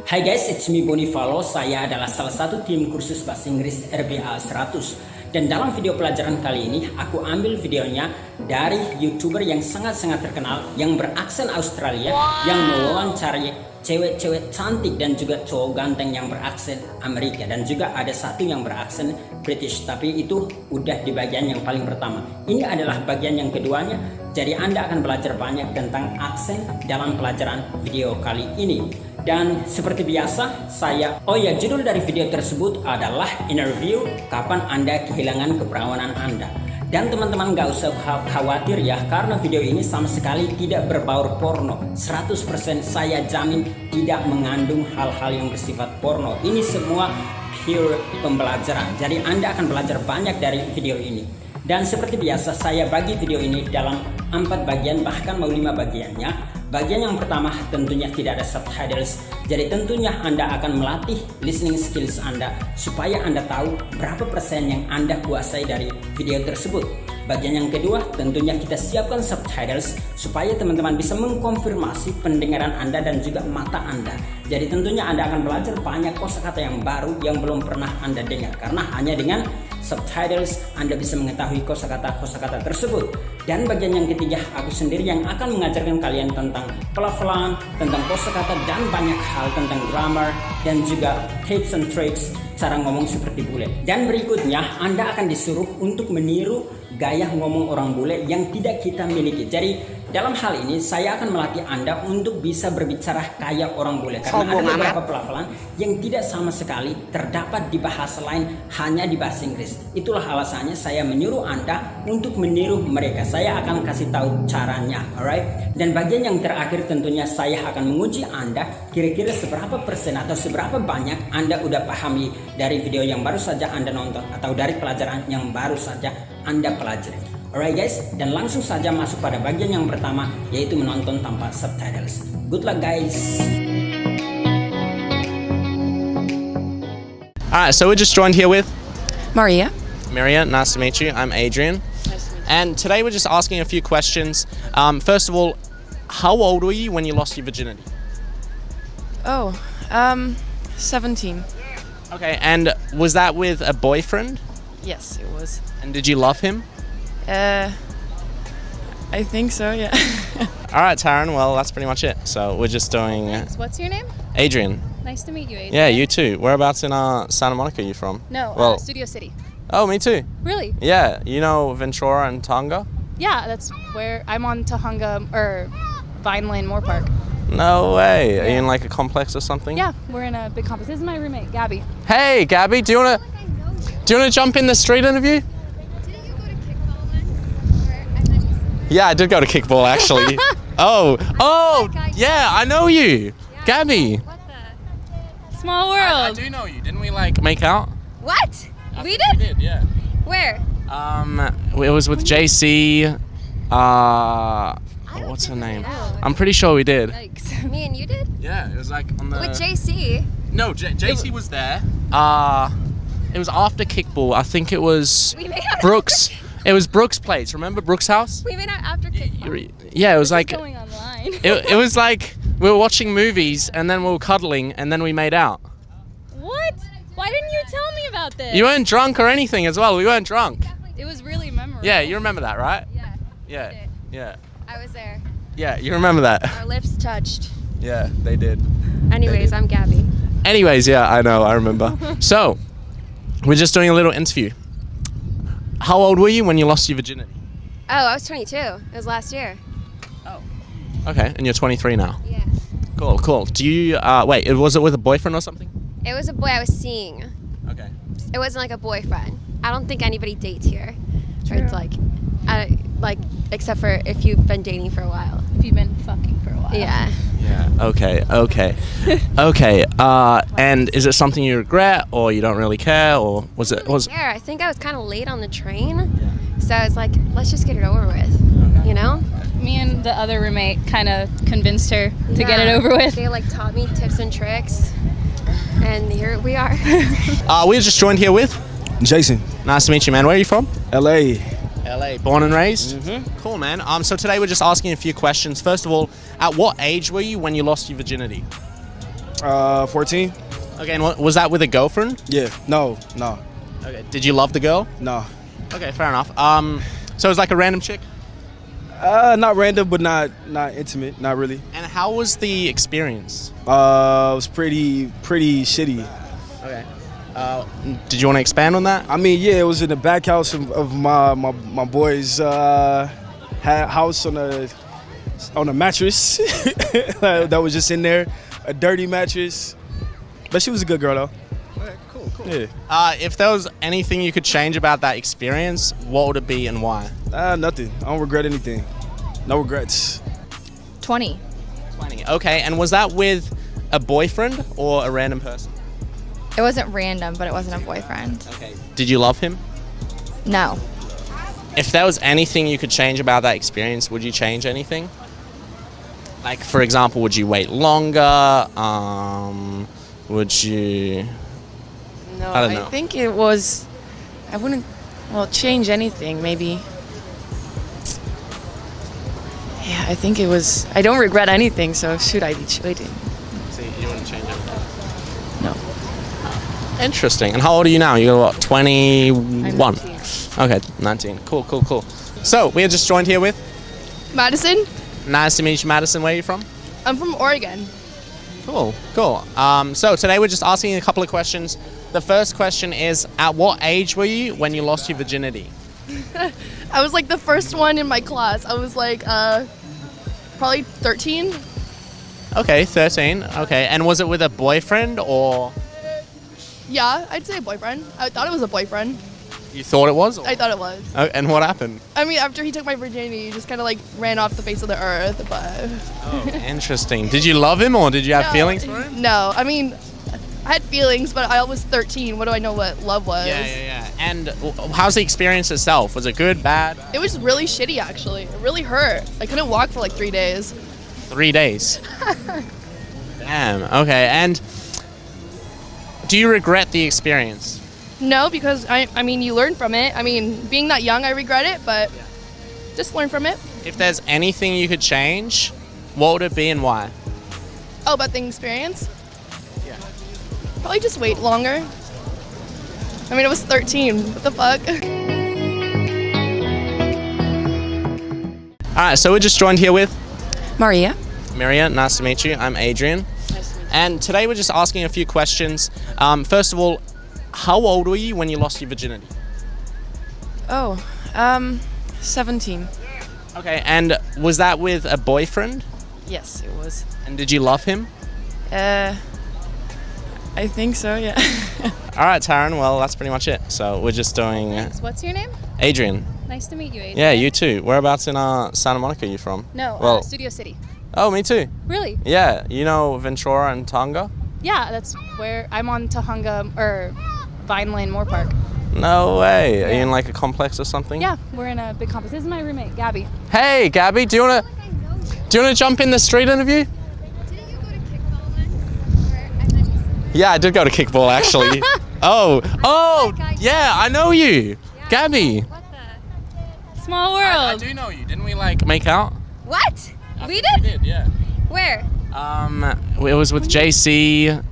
Hai guys, it's me Bonifalo. Saya adalah salah satu tim kursus bahasa Inggris RBA 100. Dan dalam video pelajaran kali ini, aku ambil videonya dari YouTuber yang sangat-sangat terkenal yang beraksen Australia, yang mewawancari cewek-cewek cantik dan juga cowok ganteng yang beraksen Amerika, dan juga ada satu yang beraksen British, tapi itu udah di bagian yang paling pertama. Ini adalah bagian yang keduanya. Jadi Anda akan belajar banyak tentang aksen dalam pelajaran video kali ini. Dan seperti biasa judul dari video tersebut adalah interview kapan Anda kehilangan keperawanan Anda. Dan teman-teman gak usah khawatir ya, karena video ini sama sekali tidak berbaur porno. 100% saya jamin tidak mengandung hal-hal yang bersifat porno. Ini semua pure pembelajaran. Jadi Anda akan belajar banyak dari video ini. Dan seperti biasa saya bagi video ini dalam 4 bagian, bahkan mau 5 bagiannya. Bagian yang pertama tentunya tidak ada subtitles. Jadi tentunya Anda akan melatih listening skills Anda supaya Anda tahu berapa persen yang Anda kuasai dari video tersebut. Bagian yang kedua tentunya kita siapkan subtitles supaya teman-teman bisa mengkonfirmasi pendengaran Anda dan juga mata Anda. Jadi tentunya Anda akan belajar banyak kosakata yang baru yang belum pernah Anda dengar, karena hanya dengan subtitles Anda bisa mengetahui kosakata tersebut. Dan bagian yang ketiga, aku sendiri yang akan mengajarkan kalian tentang pelafalan, tentang kosakata, dan banyak hal tentang grammar dan juga tips and tricks cara ngomong seperti bule. Dan berikutnya Anda akan disuruh untuk meniru gaya ngomong orang bule yang tidak kita miliki. Jadi dalam hal ini saya akan melatih Anda untuk bisa berbicara kayak orang bule, karena ada beberapa pelafalan yang tidak sama sekali terdapat di bahasa lain, hanya di bahasa Inggris. Itulah alasannya saya menyuruh Anda untuk meniru mereka. Saya akan kasih tahu caranya, alright? Dan bagian yang terakhir tentunya saya akan menguji Anda kira-kira seberapa persen atau seberapa banyak Anda udah pahami dari video yang baru saja Anda nonton atau dari pelajaran yang baru saja Anda pelajari. Alright guys, dan langsung saja masuk pada bagian yang pertama, yaitu menonton tanpa subtitles. Good luck guys. Alright, so we're just joined here with Maria. Maria. Nice to meet you. I'm Adrian. Nice to meet you. And today we're just asking a few questions. First of all, how old were you when you lost your virginity? 17. Okay, and was that with a boyfriend? Yes, it was. And did you love him? I think so, yeah. Alright, Taryn, well, that's pretty much it. So we're just doing Thanks. What's your name? Adrian. Nice to meet you, Adrian. Yeah, you too. Whereabouts in Santa Monica are you from? No, Well- Studio City. Oh, me too. Really? Yeah, you know Ventura and Tonga? Yeah, that's where I'm on Tahunga or Vine Lane Moore Park. No way. Are you Yeah. in like a complex or something? Yeah, we're in a big complex. This is my roommate, Gabby. Hey, Gabby, do you wanna jump in the street interview? Didn't you go to kickball then? Or I thought you Yeah, I did go to kickball actually. Oh, yeah, I know you, Gabby. What the? Small I world. do know you. Didn't we like make out? What? I We think did? We did, yeah. Where? It was with JC. What's her name? I'm pretty sure we did. Yikes. Me and you did? Yeah, it was like on the. With JC. No, JC was there. It was after kickball. I think it was We made out. Brooks. It was Brooks' place. Remember Brooks' house? We made out after kickball. Yeah, it was like Going online. it was like we were watching movies and then we were cuddling and then we made out. What? Why didn't you tell me about this? You weren't drunk or anything as well. We weren't drunk. It was really memorable. Yeah, you remember that, right? Yeah, Yeah, did. yeah, I was there. yeah. You remember that? Our lips touched. Yeah, they did. Anyways, I'm Gabby. Anyways, yeah, I know, I remember. So, we're just doing a little interview. How old were you when you lost your virginity? Oh, I was 22. It was last year. Okay, and you're 23 now. Yeah. Cool. Do you wait? Was it with a boyfriend or something? It was a boy I was seeing. Okay. It wasn't like a boyfriend. I don't think anybody dates here. Or True. it's like, except for if you've been dating for a while. If you've been fucking for a while. Yeah. Yeah. Okay. Okay. And is it something you regret, or you don't really care, or was it? Yeah, I think I was kind of late on the train. So I was like, let's just get it over with. You know? Me and the other roommate kind of convinced her to get it Yeah. over with. They like taught me tips and tricks. And here we are. We're just joined here with. Jason, Nice to meet you, man. Where are you from? LA. LA. Born and raised. Cool, man. So today we're just asking a few questions. First of all, at what age were you when you lost your virginity? 14. Okay, and was that with a girlfriend? Yeah. No. Okay. Did you love the girl? No. Okay, fair enough. So it was like a random chick? Not random, but not intimate. Not really. And how was the experience? It was pretty shitty. Okay. Did you want to expand on that? I mean, yeah, it was in the back house of my boy's house on a mattress that was just in there, a dirty mattress. But she was a good girl though. Okay, cool. Yeah. If there was anything you could change about that experience, what would it be and why? Nothing. I don't regret anything. No regrets. 20. 20. Okay, and was that with a boyfriend or a random person? It wasn't random, but it wasn't a boyfriend. Okay. Did you love him? No. If there was anything you could change about that experience, would you change anything? Like, for example, would you wait longer? Would you... No, I don't know. think it was. I wouldn't. Well, change anything. Maybe. Yeah, I think it was. I don't regret anything. So should I be waiting? So you wouldn't change anything? No. Interesting. And how old are you now? You're what, 21? I'm 19. Okay, 19. Cool. So, we are just joined here with... Madison. Nice to meet you, Madison. Where are you from? I'm from Oregon. Cool. So, today we're just asking a couple of questions. The first question is, at what age were you when you lost your virginity? I was like the first one in my class. I was like probably 13. Okay, 13. Okay, and was it with a boyfriend or... Yeah, I'd say a boyfriend. I thought it was a boyfriend. You thought it was? I thought it was. Oh, and what happened? I mean, after he took my virginity, he just kind of like ran off the face of the earth. But Oh, interesting. Did you love him or did you have feelings for him? No, I mean, I had feelings, but I was 13. What do I know what love was? Yeah. And how's the experience itself? Was it good, bad? It was really shitty, actually. It really hurt. I couldn't walk for like 3 days. 3 days. Damn. Okay. And do you regret the experience? No, because I mean, you learn from it. I mean, being that young, I regret it, but just learn from it. If there's anything you could change, what would it be and why? Oh, about the experience? Yeah. Probably just wait longer. I mean, I was 13. What the fuck? All right. So we're just joined here with Maria. Maria. Nice to meet you. I'm Adrian. Nice to meet you. And today we're just asking a few questions. First of all, how old were you when you lost your virginity? Oh, 17. Okay, and was that with a boyfriend? Yes, it was. And did you love him? I think so. Yeah. All right, Taryn. Well, that's pretty much it. So we're just doing What's your name? Adrian. Nice to meet you, Adrian. Yeah, you too. Whereabouts in Santa Monica are you from? No, Well- Studio City. Oh, me too. Really? Yeah, you know Ventura and Tonga? Yeah, that's where I'm on Tahunga or Vine Lane Moore Park. No way. Are you in like a complex or something? Yeah, we're in a big complex. This is my roommate, Gabby. Hey, Gabby, do you wanna jump in the street interview? Yeah, I did go to kickball actually. Oh, yeah, I know you, Gabby. Small I world. do know you. Didn't we like make out? What? We We did? did, yeah. Where? It was with JC.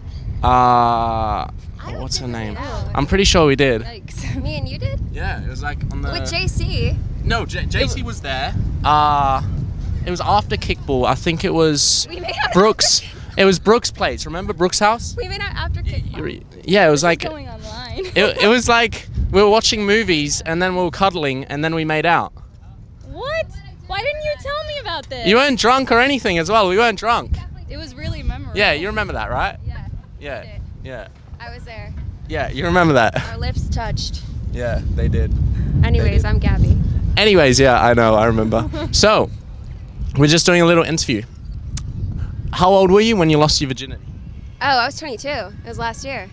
What's her name? I'm pretty sure we did. Yikes. Me and you did? Yeah, it was like on the. With JC. No, JC was there. It was after kickball. I think it was We made out. Brooks. It was Brooks' place. Remember Brooks' house? We made out after kickball. Yeah, it was like Going online. it was like we were watching movies and then we were cuddling and then we made out. What? Why didn't you tell me about this? You weren't drunk or anything as well. We weren't drunk. It was really memorable. Yeah, you remember that, right? Yeah. Yeah. did. Yeah. I was there. Yeah, you remember that. Our lips touched. Yeah, they did. Anyways, I'm Gabby. Anyways, yeah, I know, I remember. So, we're just doing a little interview. How old were you when you lost your virginity? Oh, I was 22. It was last year.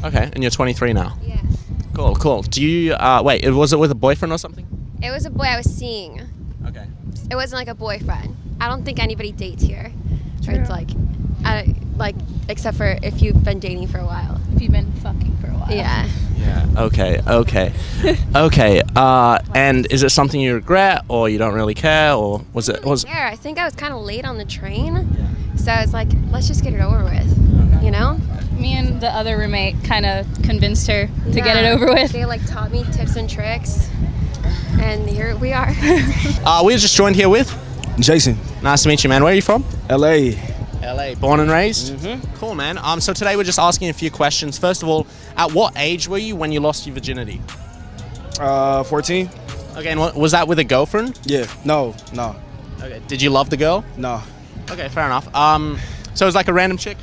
Okay, and you're 23 now. Yeah. Cool. Do you, wait, was it with a boyfriend or something? It was a boy I was seeing. Okay. It wasn't like a boyfriend. I don't think anybody dates here. Or it's like, except for if you've been dating for a while. If you've been fucking for a while. Yeah. Yeah, okay. Okay, and is it something you regret or you don't really care or was it, Yeah, I think I was kind of late on the train. So it's like, let's just get it over with, you know? Me and the other roommate kind of convinced her to get it Yeah. over with. They like taught me tips and tricks, and here we are. We're just joined here with. Jason, Nice to meet you, man. Where are you from? LA. LA. Born and raised? Cool, man. So today we're just asking a few questions. First of all, at what age were you when you lost your virginity? 14? Okay, and was that with a girlfriend? Yeah. No. Okay. Did you love the girl? No. Okay, fair enough. So it was like a random chick?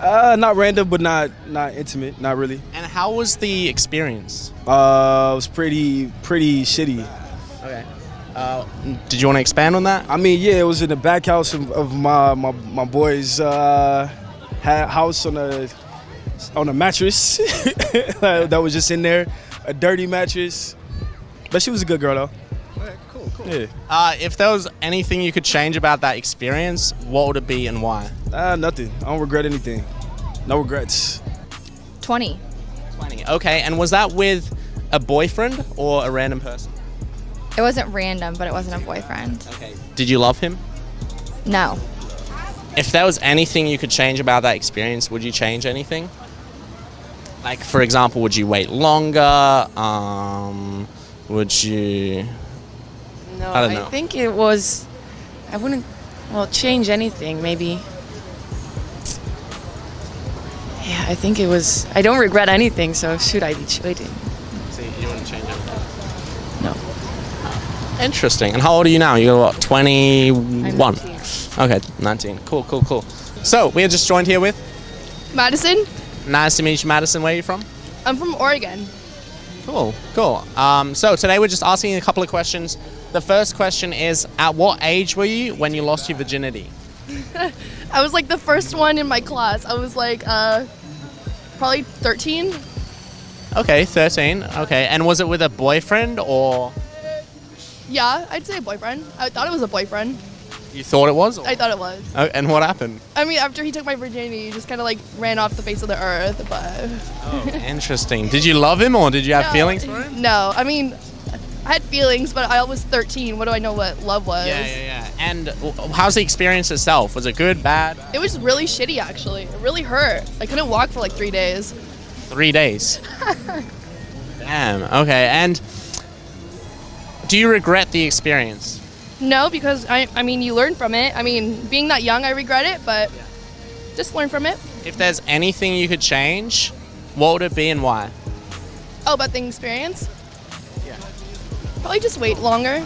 Not random, but not intimate. Not really. And how was the experience? It was pretty shitty. Okay. Did you want to expand on that? I mean, yeah, it was in the back house of my boy's house on a mattress that was just in there, a dirty mattress. But she was a good girl though. Okay, cool. Yeah. If there was anything you could change about that experience, what would it be and why? Nothing. I don't regret anything. No regrets. 20. 20. Okay, and was that with a boyfriend or a random person? It wasn't random, but it wasn't a boyfriend. Okay. Did you love him? No. If there was anything you could change about that experience, would you change anything? Like, for example, would you wait longer? Would you... No, I don't know. think it was. I wouldn't. Well, change anything. Maybe. Yeah, I think it was. I don't regret anything. So should I be waiting? So you wouldn't change anything? No. Interesting. And how old are you now? You're what, 21? I'm 19. Okay, 19. Cool. So, we are just joined here with... Madison, Nice to meet you, Madison. Where are you from? I'm from Oregon. Cool. So, today we're just asking a couple of questions. The first question is, at what age were you when you lost your virginity? I was like the first one in my class. I was like probably 13. Okay, 13. Okay, and was it with a boyfriend or... Yeah, I'd say a boyfriend. I thought it was a boyfriend. You thought it was? Or... I thought it was. Oh, and what happened? I mean, after he took my virginity, he just kind of like ran off the face of the earth. But Oh, interesting. Did you love him or did you have feelings for him? No, I mean, I had feelings, but I was 13. What do I know what love was? Yeah. And how's the experience itself? Was it good, bad? It was really shitty, actually. It really hurt. I couldn't walk for like 3 days. 3 days. Damn. Okay. And do you regret the experience? No, because I mean, you learn from it. I mean, being that young, I regret it, but just learn from it. If there's anything you could change, what would it be and why? Oh, about the experience? Yeah. Probably just wait longer.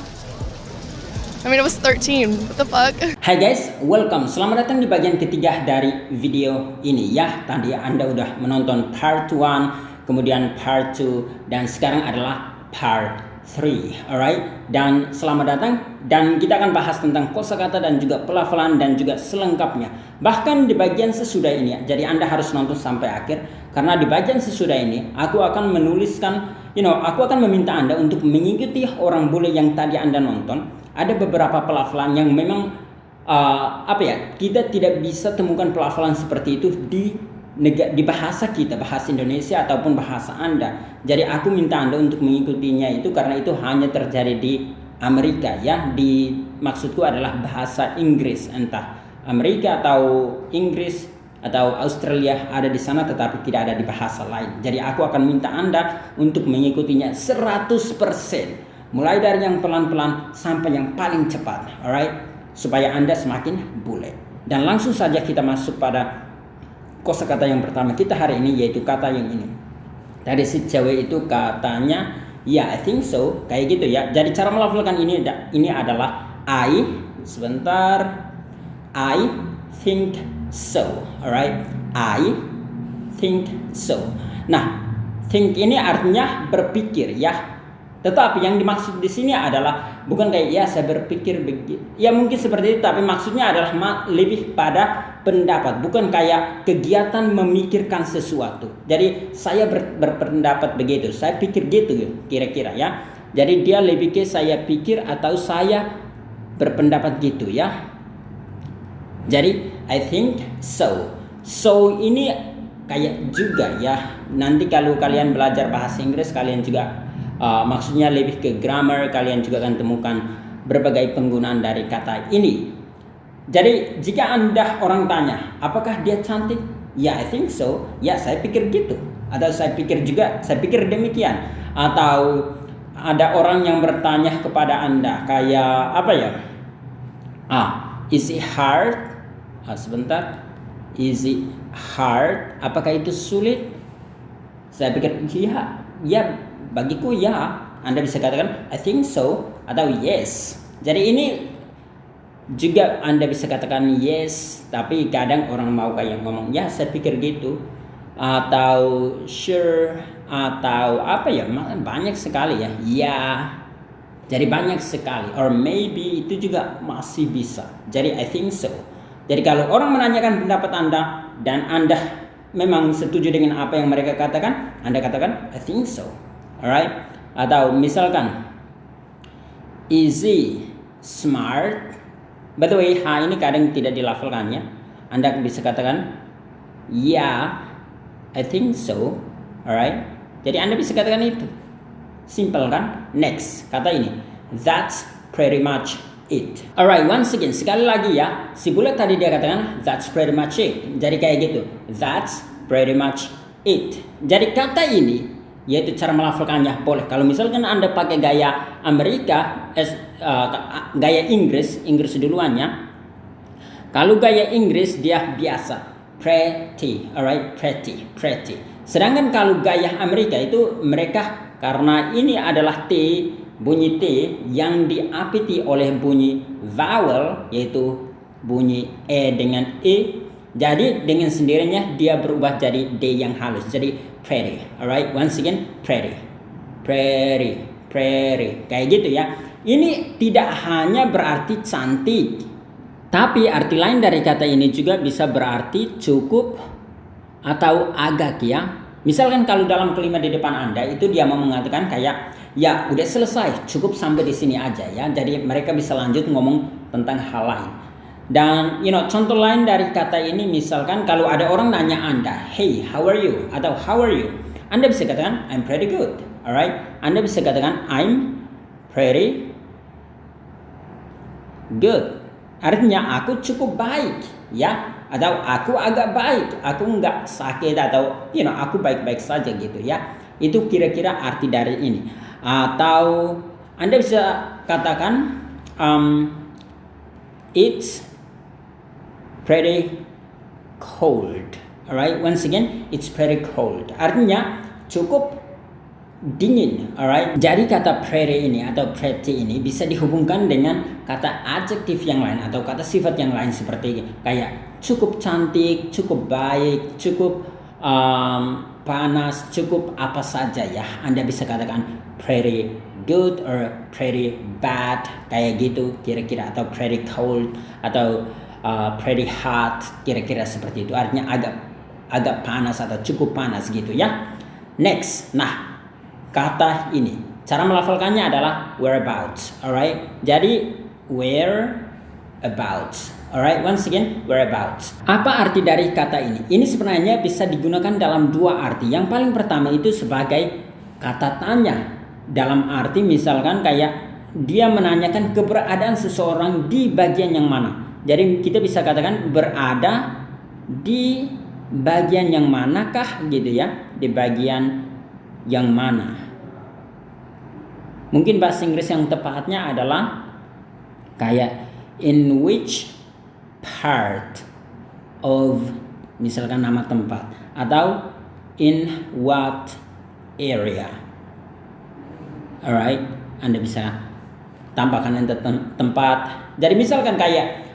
I mean, I was 13. What the fuck? Hai guys, welcome. Selamat datang di bagian ketiga dari video ini ya. Tadi Anda udah menonton part 1, kemudian part 2, dan sekarang adalah part 3. Alright? Dan selamat datang. Dan kita akan bahas tentang kosakata dan juga pelafalan dan juga selengkapnya. Bahkan di bagian sesudah ini, jadi Anda harus nonton sampai akhir. Karena di bagian sesudah ini, aku akan menuliskan, aku akan meminta Anda untuk mengikuti orang bule yang tadi Anda nonton. Ada beberapa pelafalan yang memang kita tidak bisa temukan pelafalan seperti itu di bahasa kita, bahasa Indonesia ataupun bahasa Anda. Jadi aku minta Anda untuk mengikutinya itu karena itu hanya terjadi di Amerika ya. Maksudku adalah bahasa Inggris, entah Amerika atau Inggris atau Australia ada di sana tetapi tidak ada di bahasa lain. Jadi aku akan minta Anda untuk mengikutinya 100%. Mulai dari yang pelan-pelan sampai yang paling cepat, alright? Supaya Anda semakin bule. Dan langsung saja kita masuk pada kosakata yang pertama kita hari ini, yaitu kata yang ini. Tadi si cewek itu katanya, ya, I think so, kayak gitu ya. Jadi cara melafalkan ini adalah I think so, alright? I think so. Nah, think ini artinya berpikir ya. Tetapi yang dimaksud di sini adalah bukan kayak ya saya berpikir begitu. Ya mungkin seperti itu, tapi maksudnya adalah lebih pada pendapat, bukan kayak kegiatan memikirkan sesuatu. Jadi saya berpendapat begitu, saya pikir gitu kira-kira ya. Jadi dia lebih ke saya pikir atau saya berpendapat gitu ya. Jadi I think so. So ini kayak juga ya. Nanti kalau kalian belajar bahasa Inggris kalian juga maksudnya lebih ke grammar, kalian juga akan temukan berbagai penggunaan dari kata ini. Jadi jika Anda orang tanya, apakah dia cantik? Ya, I think so. Ya, saya pikir gitu. Atau saya pikir demikian. Atau ada orang yang bertanya kepada Anda kayak apa ya? Is it hard? Sebentar. Is it hard? Apakah itu sulit? Saya pikir ya bagiku ya. Anda bisa katakan I think so atau yes. Jadi ini juga Anda bisa katakan yes, tapi kadang orang mau kayak ngomong ya saya pikir gitu, atau sure, atau apa ya, banyak sekali ya. Ya, jadi banyak sekali. Or maybe itu juga masih bisa. Jadi I think so. Jadi kalau orang menanyakan pendapat Anda dan Anda memang setuju dengan apa yang mereka katakan, Anda katakan I think so. Alright? Atau misalkan is he smart? By the way, ini kadang tidak dilafalkannya. Anda bisa katakan yeah, I think so. Alright? Jadi Anda bisa katakan itu. Simple kan? Next, kata ini. That's pretty much it. Alright, once again, sekali lagi ya. Si bule tadi dia katakan that's pretty much it. Jadi kayak gitu. That's pretty much it. Jadi kata ini, yaitu cara melafalkannya boleh. Kalau misalkan Anda pakai gaya Amerika, gaya Inggris duluannya. Kalau gaya Inggris dia biasa pretty, alright, pretty. Sedangkan kalau gaya Amerika itu mereka karena ini adalah T, bunyi T yang diapiti oleh bunyi vowel yaitu bunyi E dengan E. Jadi dengan sendirinya dia berubah jadi D yang halus. Jadi pretty, alright. Once again, pretty. Kayak gitu ya. Ini tidak hanya berarti cantik, tapi arti lain dari kata ini juga bisa berarti cukup atau agak ya. Misalkan kalau dalam kalimat di depan Anda itu dia mau mengatakan kayak ya udah selesai, cukup sampai di sini aja ya. Jadi mereka bisa lanjut ngomong tentang hal lain. Dan contoh lain dari kata ini misalkan kalau ada orang nanya Anda, hey, how are you? Atau how are you? Anda bisa katakan I'm pretty good. Alright? Anda bisa katakan I'm pretty good. Artinya aku cukup baik ya, atau aku agak baik, aku nggak sakit, atau aku baik-baik saja gitu ya. Itu kira-kira arti dari ini. Atau Anda bisa katakan it's pretty cold. Alright, once again, it's pretty cold. Artinya cukup dingin. Alright. Jadi kata pretty ini atau pretty ini bisa dihubungkan dengan kata adjektif yang lain atau kata sifat yang lain seperti kayak cukup cantik, cukup baik, cukup panas, cukup apa saja ya. Anda bisa katakan pretty good or pretty bad kayak gitu kira-kira, atau pretty cold atau pretty hot kira-kira seperti itu. Artinya agak panas atau cukup panas gitu ya. Next, nah kata ini cara melafalkannya adalah whereabouts. Alright, jadi whereabouts. Alright, once again whereabouts. Apa arti dari kata ini? Ini sebenarnya bisa digunakan dalam dua arti. Yang paling pertama itu sebagai kata tanya. Dalam arti misalkan kayak dia menanyakan keberadaan seseorang di bagian yang mana. Jadi kita bisa katakan berada di bagian yang manakah gitu ya, di bagian yang mana. Mungkin bahasa Inggris yang tepatnya adalah kayak in which part of misalkan nama tempat, atau in what area. Alright, Anda bisa tambahkan tempat. Jadi misalkan kayak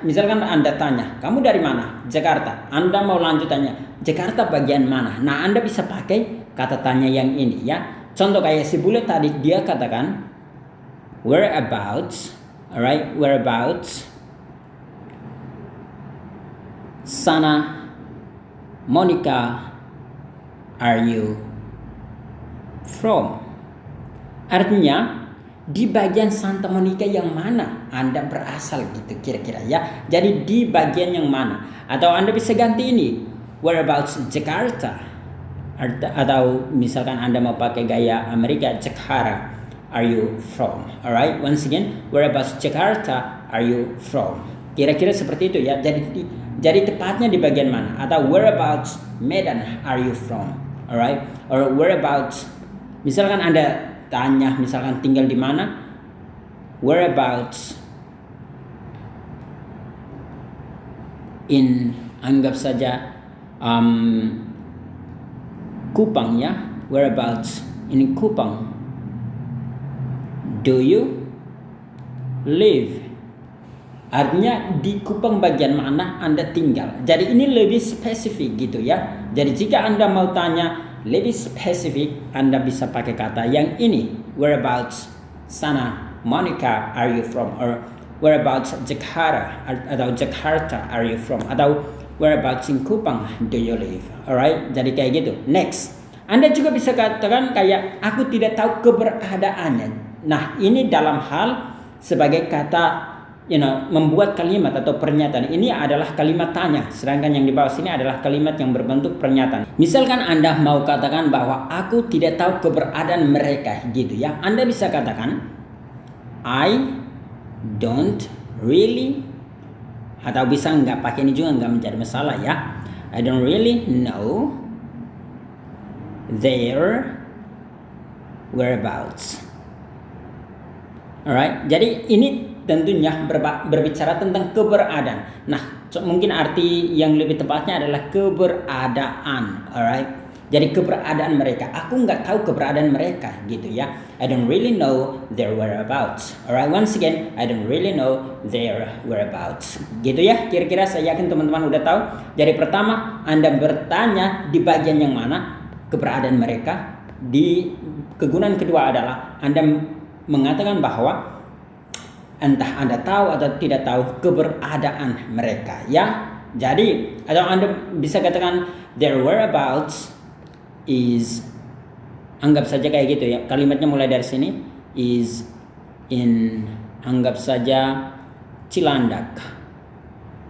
misalkan Anda tanya, kamu dari mana? Jakarta. Anda mau lanjut tanya, Jakarta bagian mana? Nah, Anda bisa pakai kata tanya yang ini ya. Contoh kayak si bule tadi dia katakan whereabouts. Alright, whereabouts Santa Monica are you from? Artinya di bagian Santa Monica yang mana Anda berasal gitu kira-kira ya. Jadi di bagian yang mana. Atau Anda bisa ganti ini whereabouts Jakarta. Atau misalkan Anda mau pakai gaya Amerika, Jakarta are you from? Alright, once again whereabouts Jakarta are you from? Kira-kira seperti itu ya. Jadi tepatnya di bagian mana? Atau whereabouts Medan are you from? Alright? Or whereabouts, misalkan Anda tanya misalkan tinggal di mana? Whereabouts in, anggap saja Kupang ya. Whereabouts in Kupang do you live? Artinya di Kupang bagian mana Anda tinggal. Jadi ini lebih spesifik gitu ya. Jadi jika Anda mau tanya lebih spesifik, Anda bisa pakai kata yang ini. Whereabouts Santa Monica are you from? Or whereabouts Jakarta atau Jakarta are you from? Atau whereabouts in Kupang do you live? Alright, jadi kayak gitu. Next, Anda juga bisa katakan kayak aku tidak tahu keberadaannya. Nah, ini dalam hal sebagai kata membuat kalimat atau pernyataan. Ini adalah kalimat tanya, sedangkan yang di bawah sini adalah kalimat yang berbentuk pernyataan. Misalkan Anda mau katakan bahwa aku tidak tahu keberadaan mereka gitu ya. Anda bisa katakan I don't really, atau bisa nggak pakai ini juga nggak menjadi masalah ya. I don't really know their whereabouts. Alright, jadi ini tentunya berbicara tentang keberadaan. Nah, mungkin arti yang lebih tepatnya adalah keberadaan. Alright, jadi keberadaan mereka. Aku nggak tahu keberadaan mereka gitu ya. I don't really know their whereabouts. Alright, once again, I don't really know their whereabouts. Gitu ya. Kira-kira saya yakin teman-teman udah tahu. Jadi pertama, Anda bertanya di bagian yang mana keberadaan mereka. Di kegunaan kedua adalah Anda mengatakan bahwa entah Anda tahu atau tidak tahu keberadaan mereka ya. Jadi atau Anda bisa katakan their whereabouts is, anggap saja kayak gitu ya. Kalimatnya mulai dari sini, is in, anggap saja Cilandak.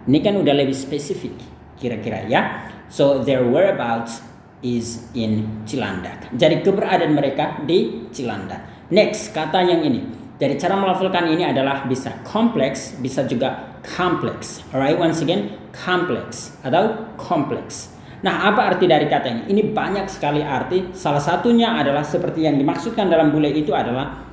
Ini kan udah lebih spesifik kira-kira ya. So their whereabouts is in Cilandak. Jadi keberadaan mereka di Cilandak. Next, kata yang ini. Jadi cara melafalkan ini adalah bisa kompleks, bisa juga kompleks. Alright, once again, kompleks atau kompleks. Nah, apa arti dari kata ini? Ini banyak sekali arti. Salah satunya adalah seperti yang dimaksudkan dalam bule itu adalah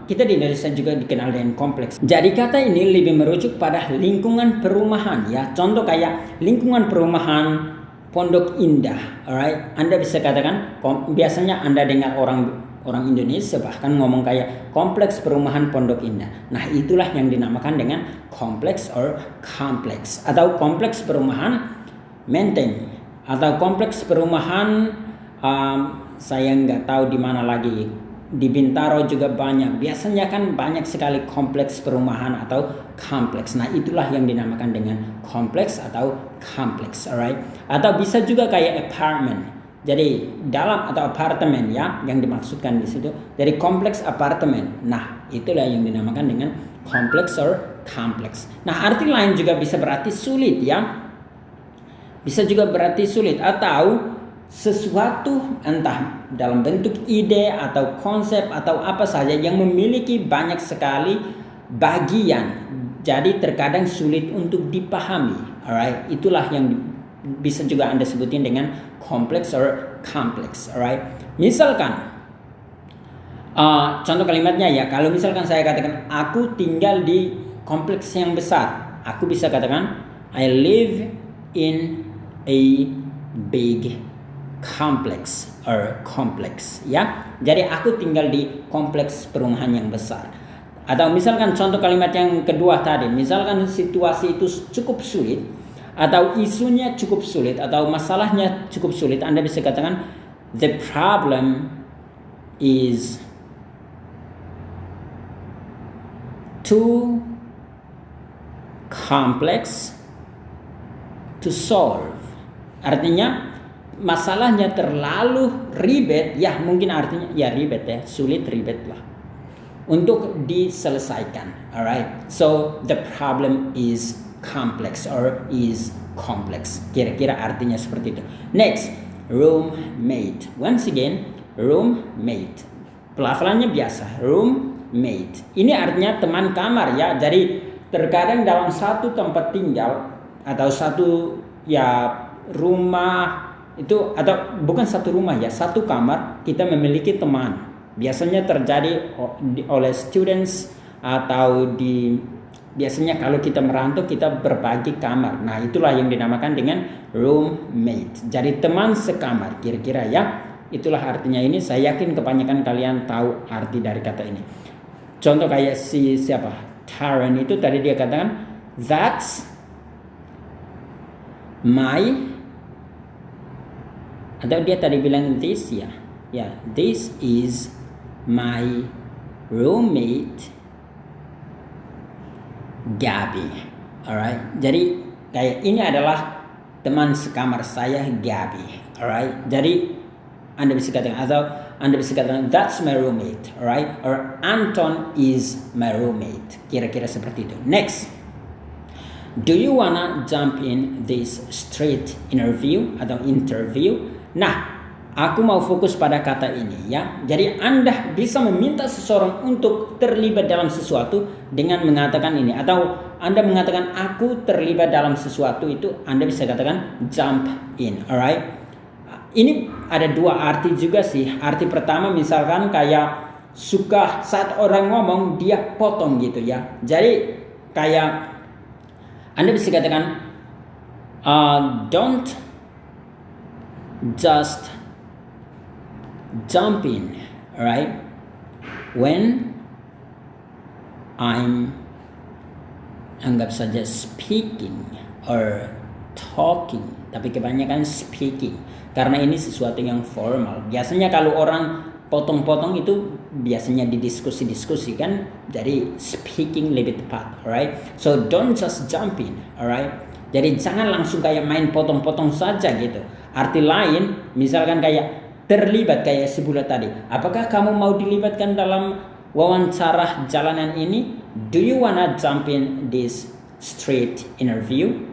kita di Indonesia juga dikenal dengan kompleks. Jadi kata ini lebih merujuk pada lingkungan perumahan ya. Contoh kayak lingkungan perumahan Pondok Indah. Alright, Anda bisa katakan biasanya Anda dengar orang Indonesia bahkan ngomong kayak kompleks perumahan Pondok Indah. Nah, itulah yang dinamakan dengan kompleks or kompleks, atau kompleks perumahan Menteng, atau kompleks perumahan saya nggak tahu di mana lagi. Di Bintaro juga banyak. Biasanya kan banyak sekali kompleks perumahan atau kompleks. Nah, itulah yang dinamakan dengan kompleks atau kompleks, alright? Atau bisa juga kayak apartment. Jadi dalam atau apartemen ya yang dimaksudkan di situ. Jadi kompleks apartemen. Nah, itulah yang dinamakan dengan kompleks or kompleks. Nah, arti lain juga bisa berarti sulit ya. Bisa juga berarti sulit atau sesuatu entah dalam bentuk ide atau konsep atau apa saja yang memiliki banyak sekali bagian. Jadi terkadang sulit untuk dipahami. Alright, itulah yang bisa juga Anda sebutin dengan kompleks or kompleks. Alright, misalkan contoh kalimatnya ya, kalau misalkan saya katakan aku tinggal di kompleks yang besar, aku bisa katakan I live in a big complex or complex ya. Jadi aku tinggal di kompleks perumahan yang besar. Atau misalkan contoh kalimat yang kedua tadi, misalkan situasi itu cukup sulit atau isunya cukup sulit atau masalahnya cukup sulit, Anda bisa katakan the problem is too complex to solve. Artinya masalahnya terlalu ribet ya, mungkin artinya ya ribet ya, sulit ribet lah untuk diselesaikan. Alright, so the problem is complex or is complex. Kira-kira artinya seperti itu. Next, roommate. Once again, roommate. Pelafalannya biasa, roommate. Ini artinya teman kamar ya. Jadi terkadang dalam satu tempat tinggal atau satu ya rumah itu, atau bukan satu rumah ya, satu kamar kita memiliki teman. Biasanya terjadi oleh students atau biasanya kalau kita merantau kita berbagi kamar. Nah, itulah yang dinamakan dengan roommate. Jadi teman sekamar kira-kira ya. Itulah artinya ini. Saya yakin kebanyakan kalian tahu arti dari kata ini. Contoh kayak siapa? Taryn itu tadi dia katakan that's my, atau dia tadi bilang this ya. Ya, this is my roommate Gabby. Alright. Jadi kayak ini adalah teman sekamar saya Gabby. Alright. Jadi Anda bisa katakan that's my roommate. Alright. Or Anton is my roommate. Kira-kira seperti itu. Next. Do you wanna jump in this street interview atau interview? Nah, aku mau fokus pada kata ini ya. Jadi Anda bisa meminta seseorang untuk terlibat dalam sesuatu dengan mengatakan ini, atau Anda mengatakan aku terlibat dalam sesuatu, itu Anda bisa katakan jump in. Alright. Ini ada dua arti juga sih. Arti pertama misalkan kayak suka saat orang ngomong dia potong gitu ya. Jadi kayak Anda bisa katakan don't just jump in, alright? When I'm anggap saja speaking or talking, tapi kebanyakan speaking karena ini sesuatu yang formal. Biasanya kalau orang potong-potong itu biasanya di diskusi-diskusi kan, jadi speaking lebih tepat, alright? So don't just jump in, alright? Jadi jangan langsung kayak main potong-potong saja gitu. Arti lain misalkan kayak terlibat kayak sebulan tadi. Apakah kamu mau dilibatkan dalam wawancara jalanan ini? Do you wanna jump in this street interview?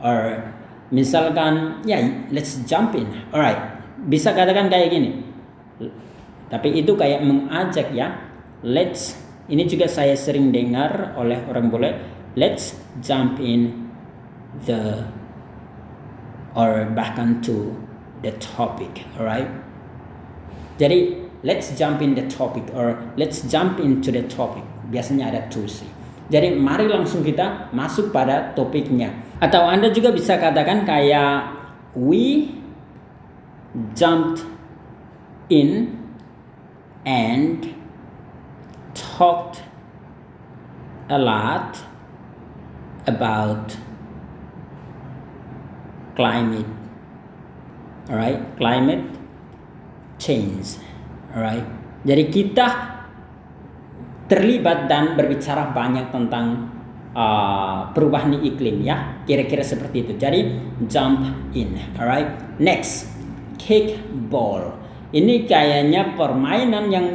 Or misalkan ya let's jump in. Alright. Bisa katakan kayak gini. Tapi itu kayak mengajak ya. Let's, ini juga saya sering dengar oleh orang bule. Let's jump in the, or bahkan to the topic, alright? Jadi let's jump in the topic or let's jump into the topic. Biasanya ada to sih. Jadi mari langsung kita masuk pada topiknya. Atau Anda juga bisa katakan kayak we jumped in and talked a lot about climate, alright, climate change, alright. Jadi kita terlibat dan berbicara banyak tentang perubahan iklim ya, kira-kira seperti itu. Jadi jump in, alright. Next, kickball. Ini kayaknya permainan yang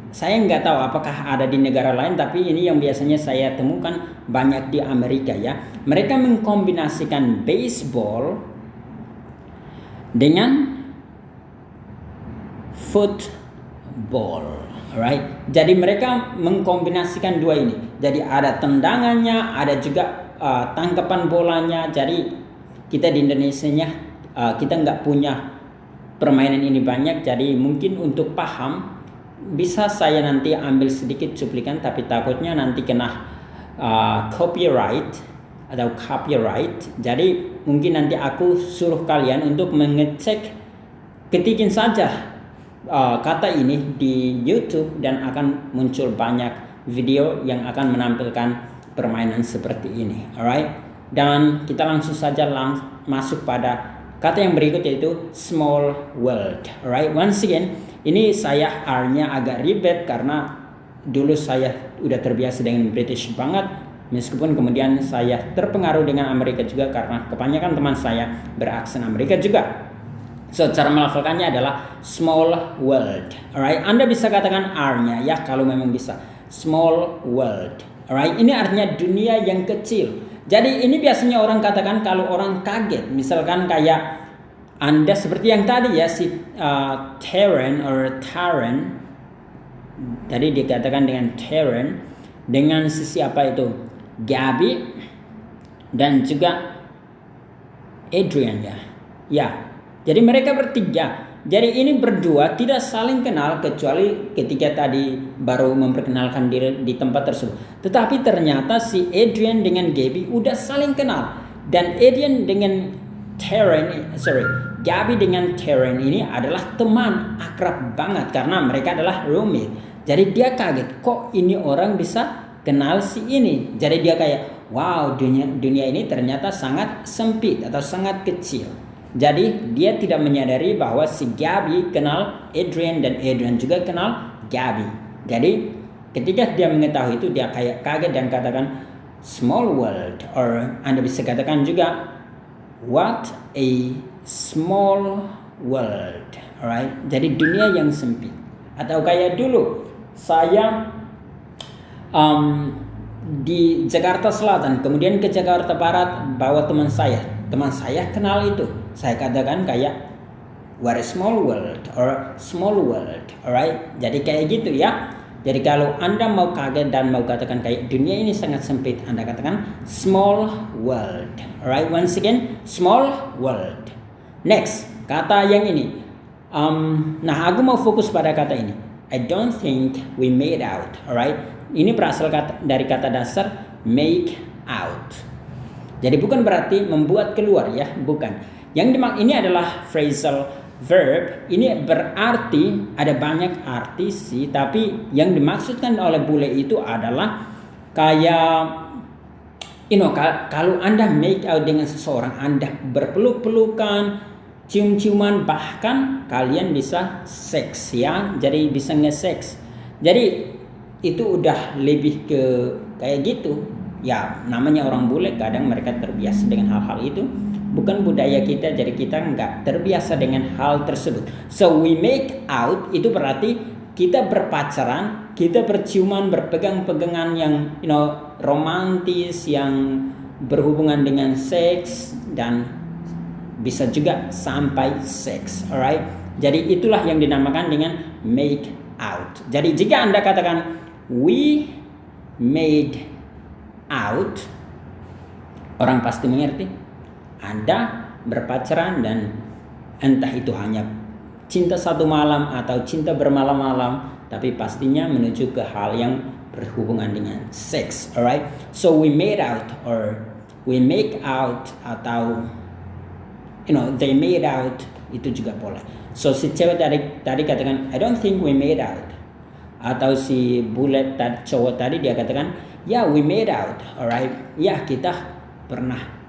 saya nggak tahu apakah ada di negara lain, tapi ini yang biasanya saya temukan banyak di Amerika ya. Mereka mengkombinasikan baseball dengan football, alright. Jadi mereka mengkombinasikan dua ini. Jadi ada tendangannya, ada juga tangkapan bolanya. Jadi kita di Indonesia kita nggak punya permainan ini banyak. Jadi mungkin untuk paham bisa saya nanti ambil sedikit cuplikan, tapi takutnya nanti kena copyright atau copyright. Jadi mungkin nanti aku suruh kalian untuk mengecek, ketikin saja kata ini di YouTube dan akan muncul banyak video yang akan menampilkan permainan seperti ini, alright? Dan kita langsung saja masuk pada kata yang berikut, yaitu small world, alright? Once again, ini saya R-nya agak ribet karena dulu saya udah terbiasa dengan British banget, meskipun kemudian saya terpengaruh dengan Amerika juga karena kebanyakan teman saya beraksen Amerika juga. So, cara melafalkannya adalah small world, alright? Anda bisa katakan R-nya ya kalau memang bisa. Small world, alright? Ini artinya dunia yang kecil. Jadi ini biasanya orang katakan kalau orang kaget, misalkan kayak Anda seperti yang tadi ya, si Taryn or Taryn, tadi dikatakan dengan Taryn, dengan si siapa itu, Gabby, dan juga Adrian ya. Ya, jadi mereka bertiga. Jadi ini berdua tidak saling kenal kecuali ketika tadi baru memperkenalkan diri di tempat tersebut. Tetapi ternyata si Adrian dengan Gabby udah saling kenal. Dan Adrian dengan Gabby dengan Terren ini adalah teman akrab banget karena mereka adalah roommate. Jadi dia kaget, kok ini orang bisa kenal si ini. Jadi dia kayak, wow, dunia ini ternyata sangat sempit atau sangat kecil. Jadi dia tidak menyadari bahwa si Gabby kenal Adrian dan Adrian juga kenal Gabby. Jadi ketika dia mengetahui itu, dia kayak kaget dan katakan small world, or Anda bisa katakan juga what a small world. Alright, jadi dunia yang sempit. Atau kayak dulu saya di Jakarta Selatan, kemudian ke Jakarta Barat bawa teman saya kenal itu. Saya katakan kayak what a small world or small world. Alright, jadi kayak gitu ya. Jadi kalau Anda mau kaget dan mau katakan kayak dunia ini sangat sempit, Anda katakan small world. Alright, once again, small world. Next, kata yang ini. Nah, aku mau fokus pada kata ini. I don't think we made out. Alright, ini berasal dari kata dasar make out. Jadi bukan berarti membuat keluar ya, bukan. Yang ini adalah phrasal verb. Ini berarti ada banyak arti sih, tapi yang dimaksudkan oleh bule itu adalah kayak kalau Anda make out dengan seseorang, Anda berpeluk-pelukan, cium-ciuman, bahkan kalian bisa seks ya. Jadi bisa nge-seks. Jadi itu udah lebih ke kayak gitu. Ya, namanya orang bule, kadang mereka terbiasa dengan hal-hal itu. Bukan budaya kita, jadi kita nggak terbiasa dengan hal tersebut. So we make out itu berarti kita berpacaran, kita berciuman, berpegang-pegangan yang romantis, yang berhubungan dengan seks, dan bisa juga sampai seks. Alright, jadi itulah yang dinamakan dengan make out. Jadi jika Anda katakan we made out, orang pasti mengerti Anda berpacaran dan entah itu hanya cinta satu malam atau cinta bermalam-malam, tapi pastinya menuju ke hal yang berhubungan dengan seks. Alright, so we made out or we make out atau they made out, itu juga boleh. So si cewek tadi katakan I don't think we made out, atau si bule cowok tadi dia katakan yeah we made out. Alright, ya kita pernah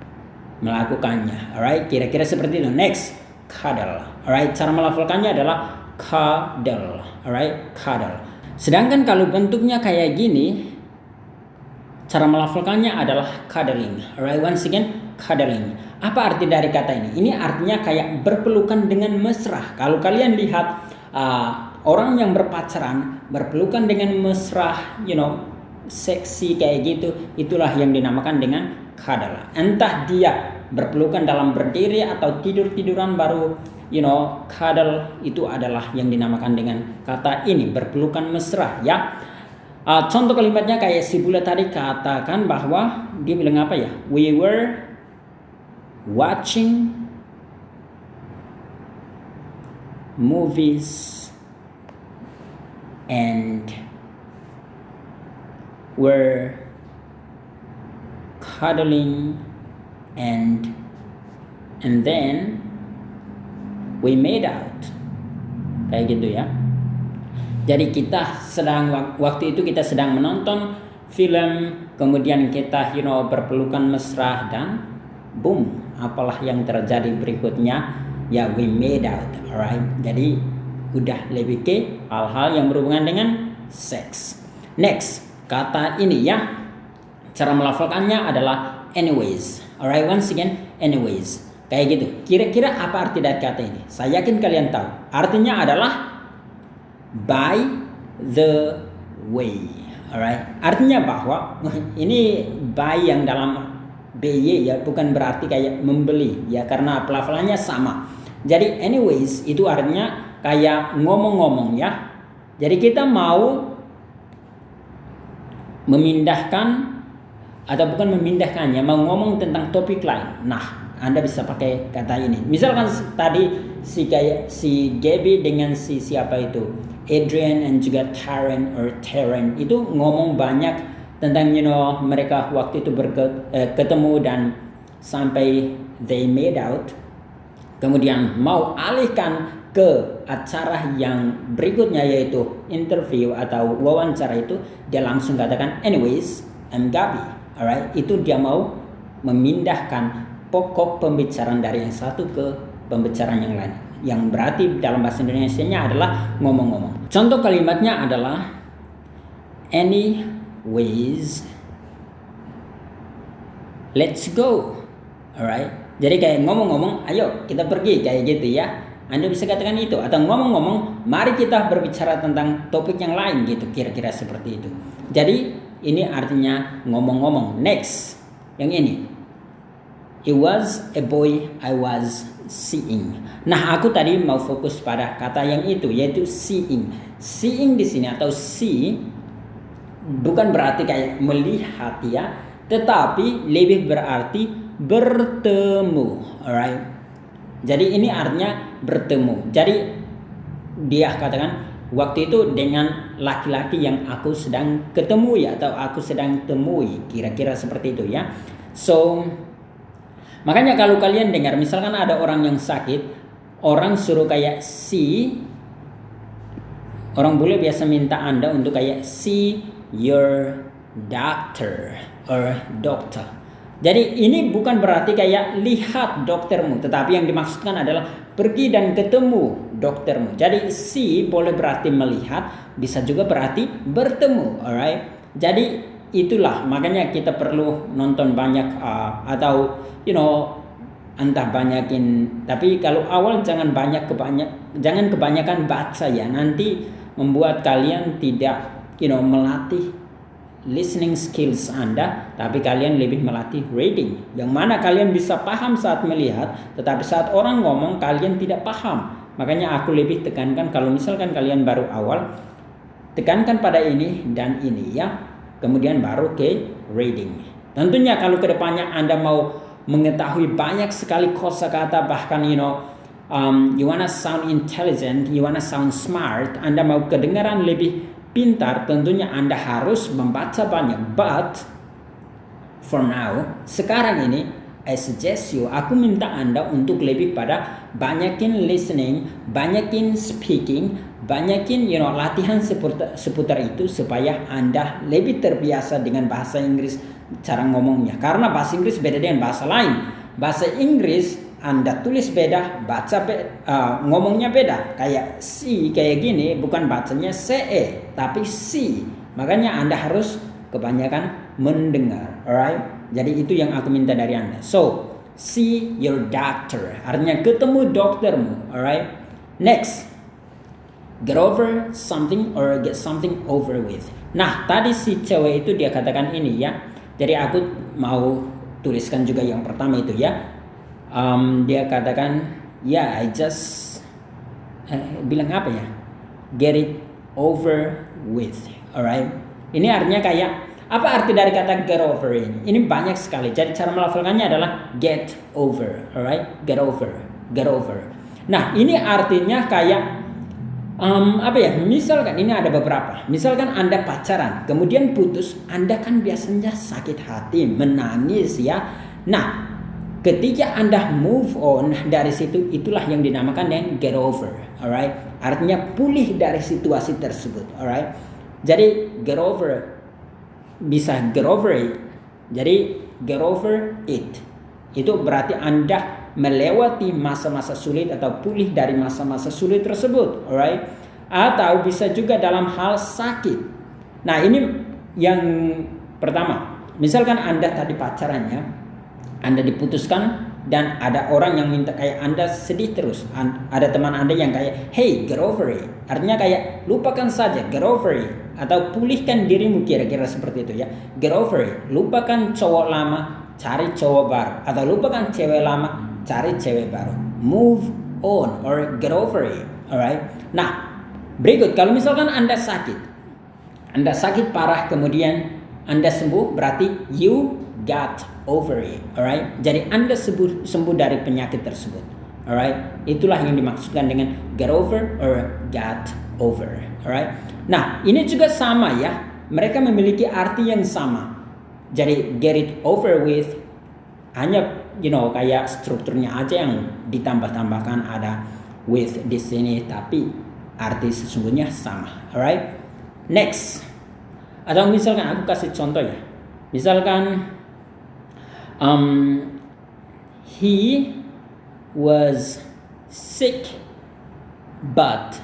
melakukannya. Alright, kira-kira seperti itu. Next, cuddle. Alright, cara melafalkannya adalah cuddle. Alright, cuddle. Sedangkan kalau bentuknya kayak gini, cara melafalkannya adalah cuddling. Alright, once again, cuddling. Apa arti dari kata ini? Ini artinya kayak berpelukan dengan mesra. Kalau kalian lihat orang yang berpacaran berpelukan dengan mesra, seksi kayak gitu, itulah yang dinamakan dengan cuddle. Entah dia berpelukan dalam berdiri atau tidur-tiduran baru cuddle, itu adalah yang dinamakan dengan kata ini, berpelukan mesra ya. Contoh kalimatnya kayak si bule tadi katakan bahwa dia bilang apa ya? We were watching movies and were cuddling and then we made out. Kayak gitu ya. Jadi kita waktu itu kita sedang menonton film, kemudian kita berpelukan mesra, dan boom, apalah yang terjadi berikutnya? Ya, we made out. Alright. Jadi udah lebih ke hal-hal yang berhubungan dengan seks. Next, kata ini ya. Cara melafalkannya adalah anyways. Alright, once again, anyways. Kayak gitu. Kira-kira apa arti dari kata ini? Saya yakin kalian tahu. Artinya adalah by the way. Alright. Artinya bahwa ini by yang dalam BY ya, bukan berarti kayak membeli ya, karena pelafalannya sama. Jadi anyways itu artinya kayak ngomong-ngomong ya. Jadi kita mau memindahkan atau bukan memindahkannya, mau ngomong tentang topik lain. Nah, Anda bisa pakai kata ini. Misalkan tadi si Gaby dengan si siapa itu, Adrian dan juga Terren itu ngomong banyak tentang mereka waktu itu ketemu dan sampai they made out. Kemudian mau alihkan ke acara yang berikutnya yaitu interview atau wawancara itu, dia langsung katakan anyways I'm Gaby, alright. Itu dia mau memindahkan pokok pembicaraan dari yang satu ke pembicaraan yang lain, yang berarti dalam bahasa Indonesianya adalah ngomong-ngomong. Contoh kalimatnya adalah anyways let's go, alright. Jadi kayak ngomong-ngomong ayo kita pergi, kayak gitu ya. Anda bisa katakan itu, atau ngomong-ngomong mari kita berbicara tentang topik yang lain gitu, kira-kira seperti itu. Jadi ini artinya ngomong-ngomong. Next, yang ini, it was a boy I was seeing. Nah, aku tadi mau fokus pada kata yang itu, yaitu seeing. Seeing di sini atau see bukan berarti kayak melihat ya, tetapi lebih berarti bertemu, alright. Jadi ini artinya bertemu. Jadi dia katakan waktu itu dengan laki-laki yang aku sedang ketemui atau aku sedang temui, kira-kira seperti itu ya. So makanya kalau kalian dengar misalkan ada orang yang sakit, orang suruh kayak see, orang bule biasa minta Anda untuk kayak see your doctor or doctor. Jadi ini bukan berarti kayak lihat doktermu, tetapi yang dimaksudkan adalah pergi dan ketemu doktermu. Jadi see boleh berarti melihat, bisa juga berarti bertemu, alright. Jadi itulah makanya kita perlu nonton banyak atau entah banyakin. Tapi kalau awal jangan kebanyakan baca ya, nanti membuat kalian tidak melatih listening skills Anda, tapi kalian lebih melatih reading, yang mana kalian bisa paham saat melihat, tetapi saat orang ngomong kalian tidak paham. Makanya aku lebih tekankan kalau misalkan kalian baru awal, tekankan pada ini dan ini ya, kemudian baru ke reading. Tentunya kalau kedepannya Anda mau mengetahui banyak sekali kosakata, bahkan you wanna sound intelligent, you wanna sound smart, Anda mau kedengaran lebih pintar, tentunya Anda harus membaca banyak. But for now, sekarang ini I suggest you, aku minta Anda untuk lebih pada banyakin listening, banyakin speaking, banyakin latihan seputar itu supaya Anda lebih terbiasa dengan bahasa Inggris, cara ngomongnya. Karena bahasa Inggris beda dengan bahasa lain. Bahasa Inggris Anda tulis beda, baca ngomongnya beda. Kayak si kayak gini bukan bacanya CE tapi si. Makanya Anda harus kebanyakan mendengar, alright? Jadi itu yang aku minta dari Anda. So, see your doctor, artinya ketemu doktermu, alright? Next, get over something or get something over with. Nah, tadi si cewek itu dia katakan ini ya. Jadi aku mau tuliskan juga yang pertama itu ya. Dia katakan I just bilang apa ya, get it over with, alright. Ini artinya kayak apa arti dari kata get over ini? Ini banyak sekali. Jadi cara melafalkannya adalah get over, alright, get over. Nah ini artinya kayak apa ya? Misalkan ini ada beberapa. Misalkan Anda pacaran, kemudian putus, Anda kan biasanya sakit hati, menangis ya. Nah ketika Anda move on dari situ, itulah yang dinamakan yang get over, alright. Artinya pulih dari situasi tersebut, alright. Jadi get over bisa get over it. Jadi get over it. Itu berarti Anda melewati masa-masa sulit atau pulih dari masa-masa sulit tersebut, alright. Atau bisa juga dalam hal sakit. Nah ini yang pertama. Misalkan Anda tadi pacarannya, Anda diputuskan dan ada orang yang minta kayak Anda sedih terus. Ada teman Anda yang kayak hey get over it. Artinya kayak lupakan saja, get over it. Atau pulihkan dirimu, kira-kira seperti itu ya. Get over it. Lupakan cowok lama, cari cowok baru. Atau lupakan cewek lama, cari cewek baru. Move on or get over it, alright. Nah berikut, kalau misalkan Anda sakit parah, kemudian Anda sembuh berarti you got over it, alright? Jadi Anda sembuh dari penyakit tersebut, alright? Itulah yang dimaksudkan dengan get over or got over, alright? Nah, ini juga sama ya. Mereka memiliki arti yang sama. Jadi get it over with hanya kayak strukturnya aja yang ditambah-tambahkan ada with di sini, tapi arti sesungguhnya sama, alright? Next. Atau misalkan aku kasih contoh ya. Misalkan he was sick but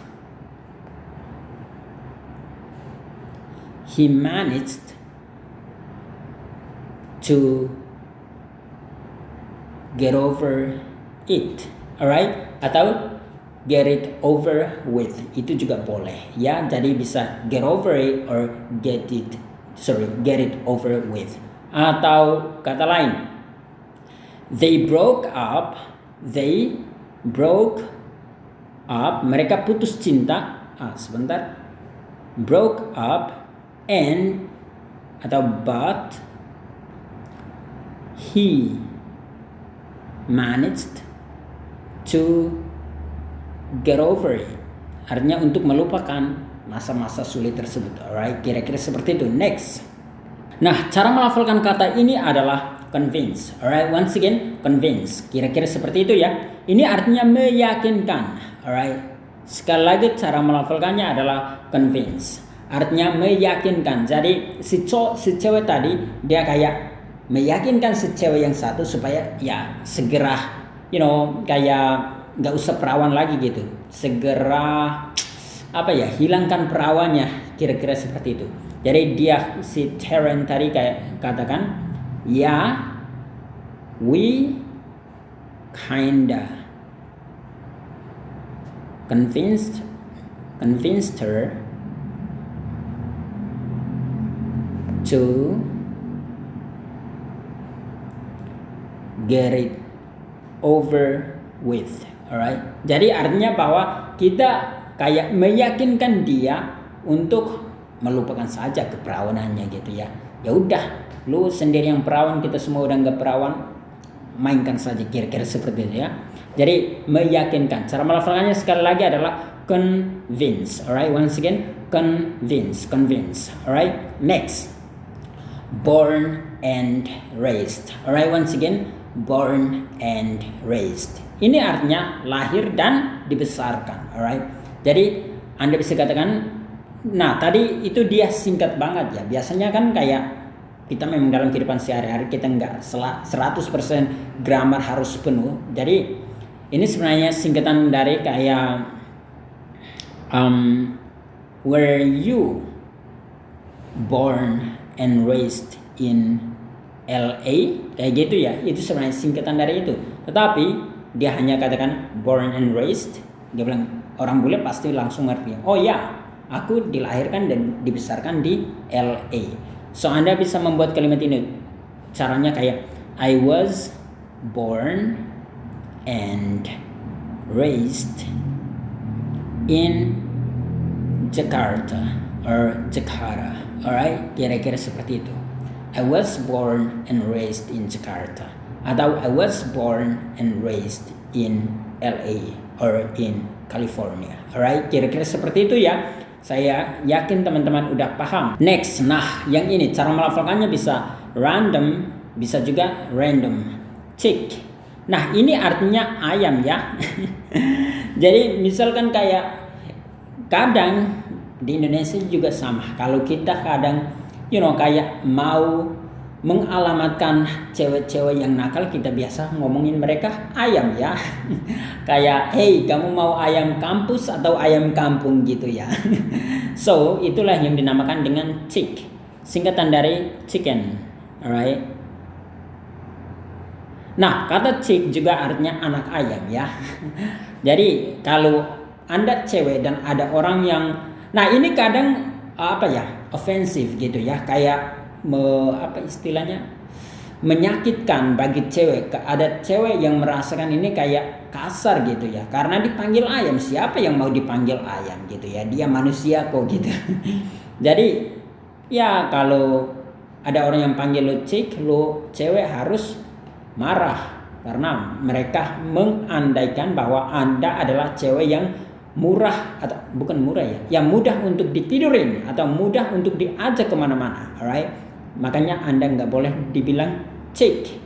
he managed to get over it, alright? Atau get it over with, itu juga boleh ya. Jadi bisa get over it or get it over with. Atau kata lain, they broke up, mereka putus cinta. Broke up and atau but he managed to get over it, artinya untuk melupakan masa-masa sulit tersebut, alright? Kira-kira seperti itu. Next. Nah, cara melafalkan kata ini adalah convince, alright? Once again, convince. Kira-kira seperti itu ya. Ini artinya meyakinkan, alright? Sekali lagi cara melafalkannya adalah convince, artinya meyakinkan. Jadi si cewek tadi dia kayak meyakinkan si cewek yang satu supaya ya segera kayak nggak usah perawan lagi gitu, segera hilangkan perawannya, kira-kira seperti itu. Jadi dia si Terence tadi kayak katakan ya, we kinda convinced her to get it over with. Alright. Jadi artinya bahwa kita kayak meyakinkan dia untuk melupakan saja keperawanannya gitu ya. Ya udah, lu sendiri yang perawan, kita semua udah nggak perawan, mainkan saja, kira-kira seperti itu ya. Jadi meyakinkan. Cara melafalkannya sekali lagi adalah convince. Alright, once again convince. Alright, next. Born and raised. Alright, once again born and raised. Ini artinya lahir dan dibesarkan, alright? Jadi Anda bisa katakan, nah tadi itu dia singkat banget ya. Biasanya kan kayak kita memang dalam kehidupan sehari-hari kita nggak 100% grammar harus penuh. Jadi ini sebenarnya singkatan dari kayak were you born and raised in LA, kayak gitu ya. Itu sebenarnya singkatan dari itu. Tetapi dia hanya katakan born and raised. Dia bilang orang bule pasti langsung ngerti. Oh ya, aku dilahirkan dan dibesarkan di LA. So Anda bisa membuat kalimat ini. Caranya kayak I was born and raised in Jakarta or Jakarta. Alright, kira-kira seperti itu. I was born and raised in Jakarta. Atau I was born and raised in LA or in California. Alright, kira-kira seperti itu ya. Saya yakin teman-teman udah paham. Next, nah yang ini cara melafalkannya bisa random, bisa juga random. Chick. Nah ini artinya ayam ya. Jadi misalkan kayak kadang di Indonesia juga sama. Kalau kita kadang kayak mau mengalamatkan cewek-cewek yang nakal, kita biasa ngomongin mereka ayam ya. Kayak hey, kamu mau ayam kampus atau ayam kampung gitu ya. So itulah yang dinamakan dengan chick, singkatan dari chicken. Alright. Nah kata chick juga artinya anak ayam ya. Jadi kalau Anda cewek dan ada orang yang, nah ini kadang offensive gitu ya, kayak istilahnya menyakitkan bagi cewek. Ada cewek yang merasakan ini kayak kasar gitu ya, karena dipanggil ayam. Siapa yang mau dipanggil ayam gitu ya, dia manusia kok gitu. Jadi ya kalau ada orang yang panggil lo chick, lo cewek harus marah karena mereka mengandaikan bahwa Anda adalah cewek yang murah atau bukan murah ya, yang mudah untuk ditidurin atau mudah untuk diajak kemana-mana, alright? Makanya Anda nggak boleh dibilang chick.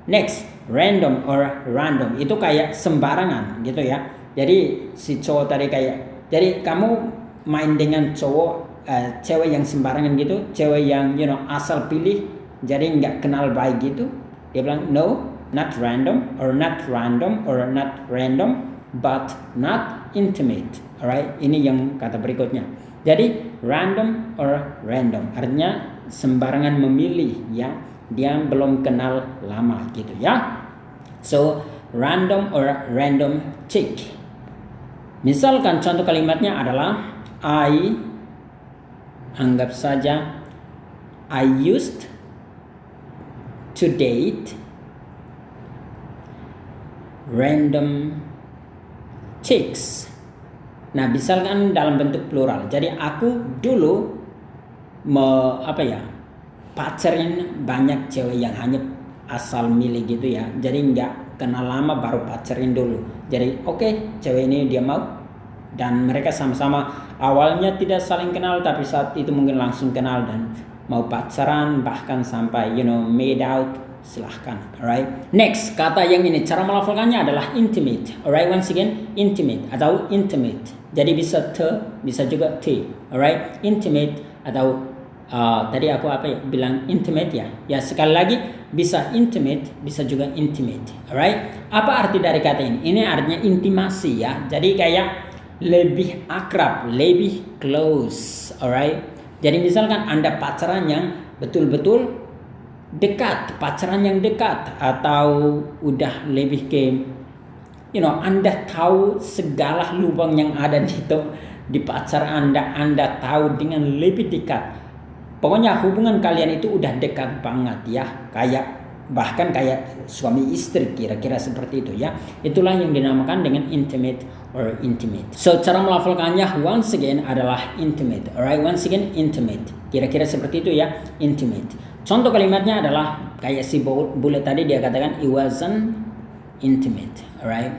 Next, random or random itu kayak sembarangan gitu ya. Jadi si cowok tadi kayak, jadi kamu main dengan cowok cewek yang sembarangan gitu, cewek yang asal pilih, jadi nggak kenal baik gitu. Dia bilang no, not random or not random or not random, but not intimate. Alright, ini yang kata berikutnya. Jadi random or random artinya sembarangan memilih ya, dia belum kenal lama gitu ya. So random or random chick. Misalkan contoh kalimatnya adalah anggap saja I used to date random chicks. Nah, misalkan dalam bentuk plural. Jadi aku dulu pacarin banyak cewek yang hanya asal milih gitu ya. Jadi nggak kenal lama baru pacarin dulu. Jadi oke, cewek ini dia mau, dan mereka sama-sama awalnya tidak saling kenal, tapi saat itu mungkin langsung kenal dan mau pacaran bahkan sampai made out. Silahkan, alright. Next, kata yang ini cara melafalkannya adalah intimate, alright. Once again, intimate atau intimate. Jadi bisa bisa juga t, alright. Intimate atau tadi aku bilang intimate ya. Ya sekali lagi bisa intimate, bisa juga intimate, alright. Apa arti dari kata ini? Ini artinya intimasi ya. Jadi kayak lebih akrab, lebih close, alright. Jadi misalkan Anda pacaran yang betul-betul dekat, pacaran yang dekat, atau udah lebih ke Anda tahu segala lubang yang ada di pacar Anda tahu dengan lebih dekat. Pokoknya hubungan kalian itu udah dekat banget ya, bahkan kayak suami istri, kira-kira seperti itu ya. Itulah yang dinamakan dengan intimate or intimate. So cara melafalkannya once again adalah intimate, alright. Once again intimate, kira-kira seperti itu ya, intimate. Contoh kalimatnya adalah kayak si bule tadi, dia katakan it wasn't intimate, alright.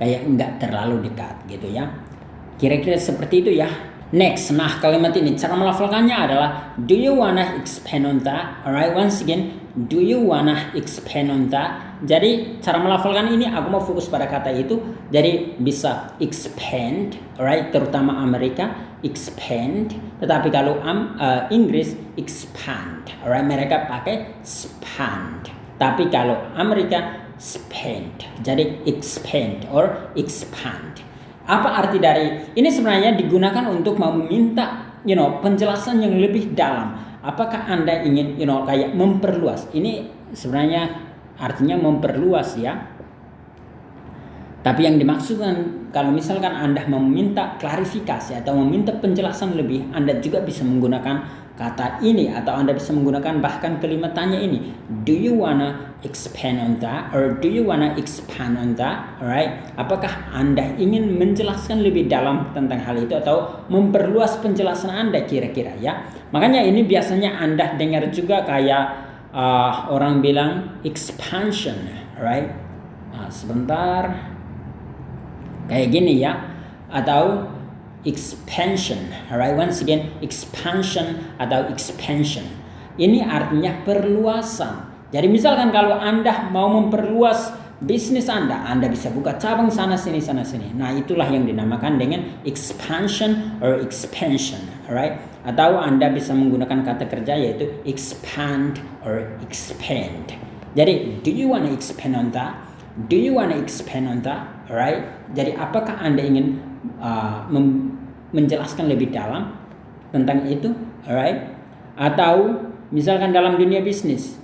Kayak enggak terlalu dekat gitu ya. Kira-kira seperti itu ya. Next, nah kalimat ini cara melafalkannya adalah do you wanna expand on that? Alright, once again, do you wanna expand on that? Jadi cara melafalkan ini aku mau fokus pada kata itu. Jadi bisa expand, alright, terutama Amerika expand, tetapi kalau Inggris expand, alright, mereka pakai spand. Tapi kalau Amerika spend, jadi expand or expand. Apa arti dari ini? Sebenarnya digunakan untuk mau meminta penjelasan yang lebih dalam. Apakah Anda ingin kayak memperluas? Ini sebenarnya artinya memperluas ya. Tapi yang dimaksudkan kalau misalkan Anda meminta klarifikasi atau meminta penjelasan lebih, Anda juga bisa menggunakan kata ini, atau Anda bisa menggunakan bahkan kalimat tanya ini. Do you wanna expand on that? Or do you wanna expand on that? Alright. Apakah Anda ingin menjelaskan lebih dalam tentang hal itu atau memperluas penjelasan Anda kira-kira ya? Makanya ini biasanya Anda dengar juga kayak orang bilang expansion, alright. Sebentar. Kayak gini ya, atau expansion, alright. Once again, expansion atau expansion. Ini artinya perluasan. Jadi misalkan kalau Anda mau memperluas bisnis Anda bisa buka cabang sana sini. Nah, itulah yang dinamakan dengan expansion or expansion, alright. Atau Anda bisa menggunakan kata kerja yaitu expand or expand. Jadi, do you wanna expand on that? Do you wanna expand on that? Alright. Jadi apakah Anda ingin menjelaskan lebih dalam tentang itu? Alright. Atau misalkan dalam dunia bisnis,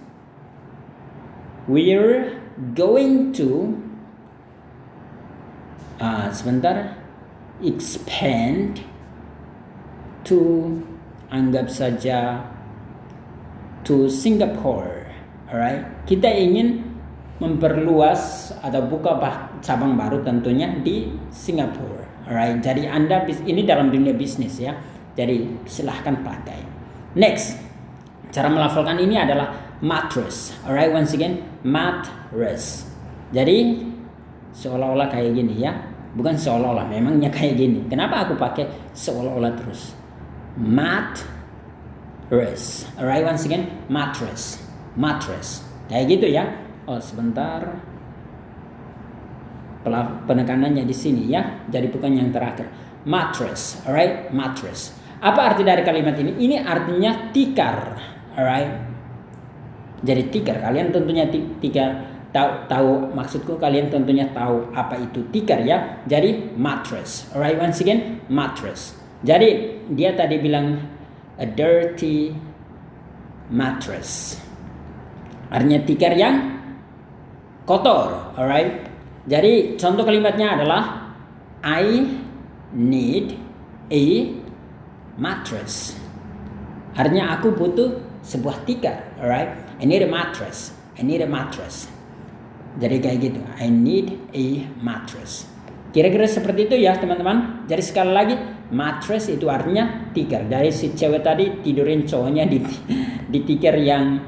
we're going to expand to, anggap saja, to Singapore. Alright. Kita ingin memperluas atau buka cabang baru tentunya di Singapura. Alright. Jadi Anda ini dalam dunia bisnis ya. Jadi silahkan pakai. Next. Cara melafalkan ini adalah mattress. Alright, once again, mattress. Jadi seolah-olah kayak gini ya. Bukan seolah-olah, memangnya kayak gini. Kenapa aku pakai seolah-olah terus? Mattress. Alright, once again, mattress. Mattress. Kayak gitu ya. Oh, sebentar. Penekanannya di sini ya. Jadi bukan yang terakhir. Mattress. Alright, mattress. Apa arti dari kalimat ini? Ini artinya tikar. Alright. Jadi tikar. Kalian tentunya tikar. Tahu maksudku, kalian tentunya tahu apa itu tikar ya. Jadi mattress. Alright, once again, mattress. Jadi dia tadi bilang a dirty mattress. Artinya tikar yang kotor. Alright. Jadi contoh kalimatnya adalah I need a mattress. Artinya aku butuh sebuah tikar. Alright. I need a mattress. I need a mattress. Jadi kayak gitu, I need a mattress. Kira-kira seperti itu ya teman-teman. Jadi sekali lagi, mattress itu artinya tikar. Jadi si cewek tadi tidurin cowoknya di tikar yang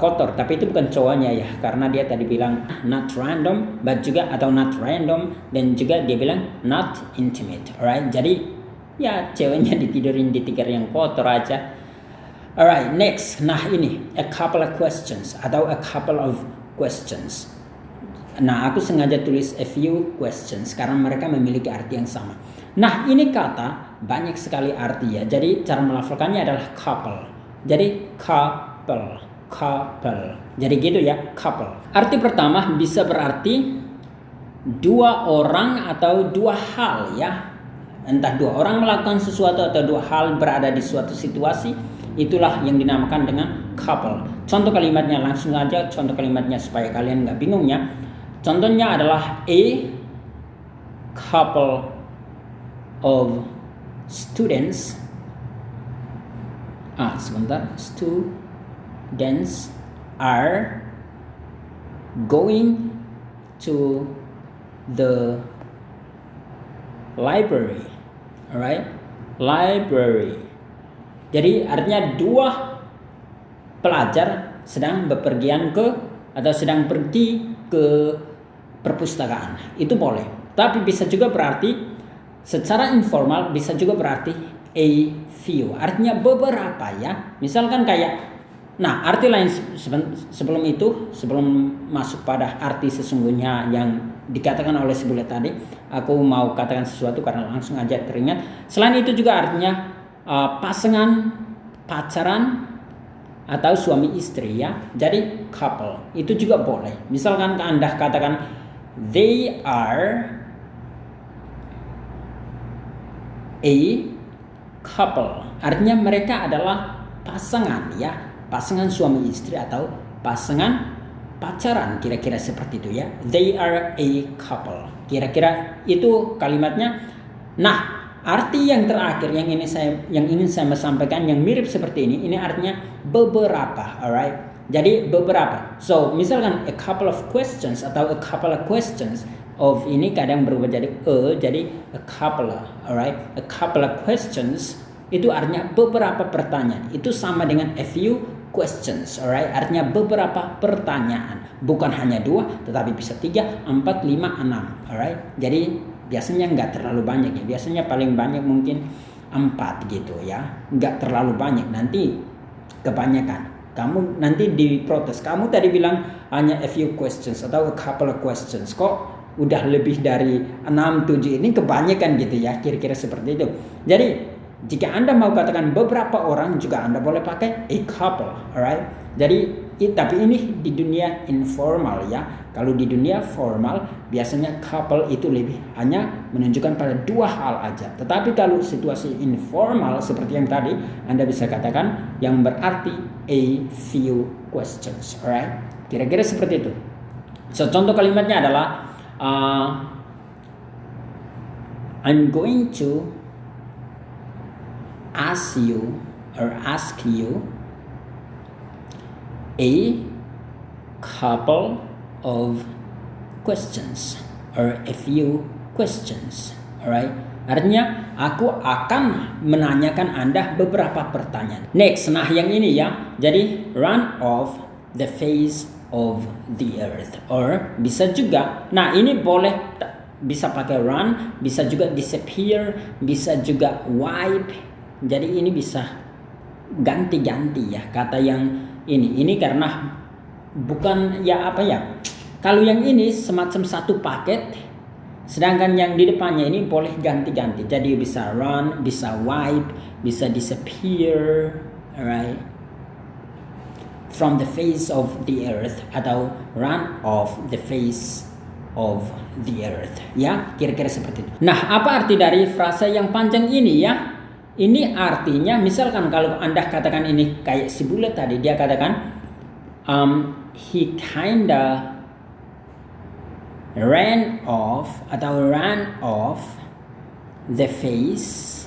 kotor. Tapi itu bukan cowoknya ya, karena dia tadi bilang not random, but juga atau not random, dan juga dia bilang not intimate. Alright, jadi ya ceweknya ditidurin di tikar yang kotor aja. Alright, next. Nah ini a couple of questions atau a couple of questions. Nah, aku sengaja tulis a few questions karena mereka memiliki arti yang sama. Nah, ini kata banyak sekali arti ya. Jadi cara melafalkannya adalah couple. Jadi couple. Jadi gitu ya, couple. Arti pertama bisa berarti dua orang atau dua hal ya. Entah dua orang melakukan sesuatu atau dua hal berada di suatu situasi. Itulah yang dinamakan dengan couple. Contoh kalimatnya langsung aja, contoh kalimatnya supaya kalian nggak bingung ya. Contohnya adalah a couple of students. Students are going to the library. Alright, library. Jadi artinya dua pelajar sedang bepergian ke atau sedang pergi ke perpustakaan. Itu boleh. Tapi bisa juga berarti secara informal, bisa juga berarti a few. Artinya beberapa ya. Misalkan kayak, nah arti lain sebelum itu, sebelum masuk pada arti sesungguhnya yang dikatakan oleh si bule tadi, aku mau katakan sesuatu karena langsung aja teringat. Selain itu juga artinya pasangan, pacaran, atau suami istri ya. Jadi couple itu juga boleh. Misalkan Anda katakan they are a couple. Artinya mereka adalah pasangan ya. Pasangan suami istri atau pasangan pacaran, kira-kira seperti itu ya. They are a couple. Kira-kira itu kalimatnya. Nah, arti yang terakhir yang ingin saya sampaikan yang mirip seperti ini artinya beberapa, alright? Jadi beberapa. So, misalkan a couple of questions atau a couple of questions of ini kadang berubah jadi a couple, alright? A couple of questions itu artinya beberapa pertanyaan. Itu sama dengan a few questions, alright? Artinya beberapa pertanyaan. Bukan hanya 2, tetapi bisa 3, 4, 5, 6, alright? Jadi biasanya nggak terlalu banyak ya. Biasanya paling banyak mungkin 4 gitu ya. Nggak terlalu banyak. Nanti kebanyakan. Kamu nanti diprotes. Kamu tadi bilang hanya a few questions atau a couple of questions. Kok udah lebih dari 6-7 ini kebanyakan gitu ya. Kira-kira seperti itu. Jadi jika Anda mau katakan beberapa orang juga Anda boleh pakai a couple. Alright. Jadi tapi ini di dunia informal ya. Kalau di dunia formal biasanya couple itu lebih hanya menunjukkan pada 2 hal aja. Tetapi kalau situasi informal seperti yang tadi, Anda bisa katakan yang berarti a few questions. Alright? Kira-kira seperti itu. So, contoh kalimatnya adalah I'm going to ask you a couple of questions or a few questions. Alright, artinya aku akan menanyakan Anda beberapa pertanyaan. Next, nah yang ini ya. Jadi run off the face of the earth, or bisa juga. Nah ini boleh bisa pakai run, bisa juga disappear, bisa juga wipe. Jadi ini bisa ganti-ganti ya kata yang ini. Ini karena bukan ya apa ya. Kalau yang ini semacam satu paket. Sedangkan yang di depannya ini boleh ganti-ganti. Jadi bisa run, bisa wipe, bisa disappear, alright? From the face of the earth atau run off the face of the earth. Ya, kira-kira seperti itu. Nah, apa arti dari frasa yang panjang ini ya? Ini artinya misalkan kalau Anda katakan ini kayak si bule tadi, dia katakan he kinda ran off the face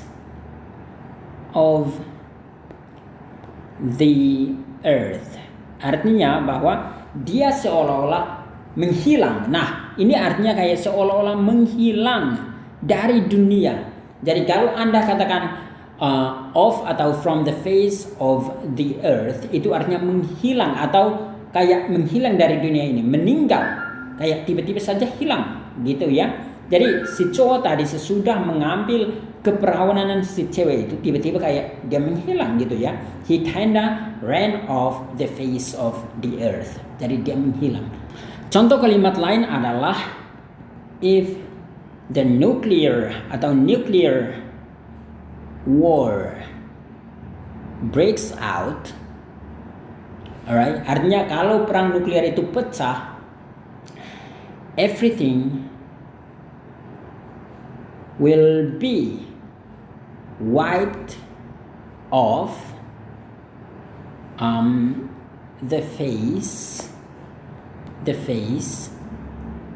of the earth. Artinya bahwa dia seolah-olah menghilang. Nah, ini artinya kayak seolah-olah menghilang dari dunia. Jadi kalau Anda katakan off atau from the face of the earth, itu artinya menghilang atau kayak menghilang dari dunia ini, meninggal. Kayak tiba-tiba saja hilang gitu ya. Jadi si cowok tadi sesudah mengambil keperawanan si cewek itu tiba-tiba kayak dia menghilang gitu ya. He kinda ran off the face of the earth. Jadi dia menghilang. Contoh kalimat lain adalah if the nuclear war breaks out. Alright, artinya kalau perang nuklir itu pecah, everything will be wiped off the face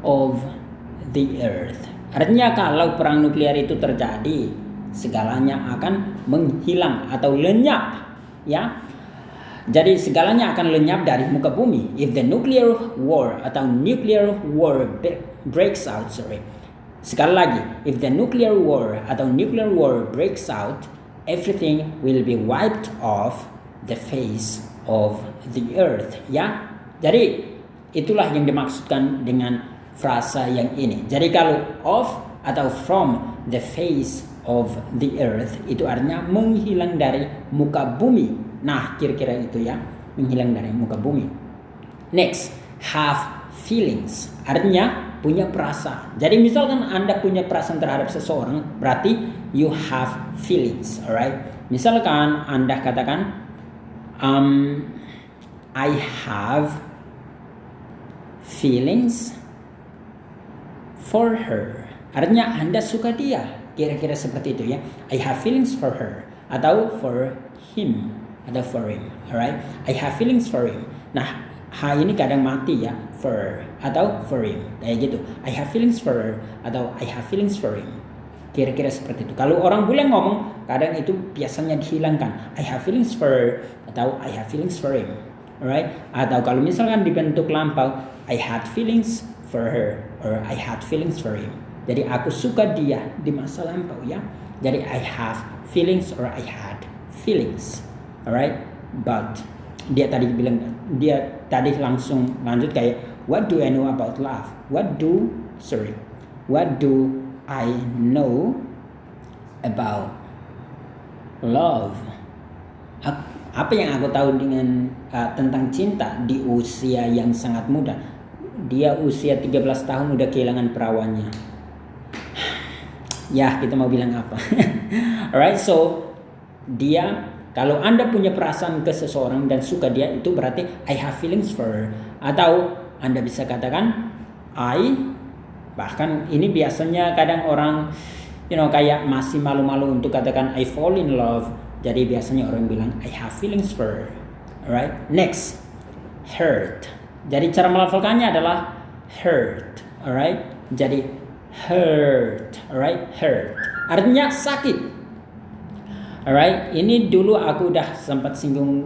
of the earth. Artinya kalau perang nuklir itu terjadi, segalanya akan menghilang atau lenyap, ya. Jadi segalanya akan lenyap dari muka bumi. If the nuclear war breaks out, Sekali lagi, if the nuclear war breaks out, everything will be wiped off the face of the earth, ya. Jadi itulah yang dimaksudkan dengan frasa yang ini. Jadi kalau off atau from the face of the earth itu artinya menghilang dari muka bumi. Nah, kira-kira itu ya, menghilang dari muka bumi. Next, have feelings. Artinya punya perasaan. Jadi misalkan Anda punya perasaan terhadap seseorang, berarti you have feelings, alright? Misalkan Anda katakan I have feelings for her. Artinya Anda suka dia. Kira-kira seperti itu ya. I have feelings for her atau for him. Ada for him, alright? I have feelings for him. Nah, H ini kadang mati ya, for atau for him, kayak gitu. I have feelings for her atau I have feelings for him. Kira-kira seperti itu. Kalau orang bule ngomong, kadang itu biasanya dihilangkan. I have feelings for her atau I have feelings for him, alright? Atau kalau misalkan dibentuk lampau, I had feelings for her or I had feelings for him. Jadi aku suka dia di masa lampau ya. Jadi I have feelings or I had feelings. Alright, but dia tadi langsung lanjut kayak what do I know about love? What do I know about love? Apa yang aku tahu dengan tentang cinta di usia yang sangat muda? Dia usia 13 tahun udah kehilangan perawannya. Ya, kita mau bilang apa? Alright, so dia kalau Anda punya perasaan ke seseorang dan suka dia, itu berarti I have feelings for her. Atau Anda bisa katakan bahkan ini biasanya kadang orang kayak masih malu-malu untuk katakan I fall in love. Jadi biasanya orang bilang I have feelings for her. Alright, next, hurt. Jadi cara melafalkannya adalah hurt. Alright, jadi hurt. Alright, hurt. Artinya sakit. Alright, ini dulu aku udah sempat singgung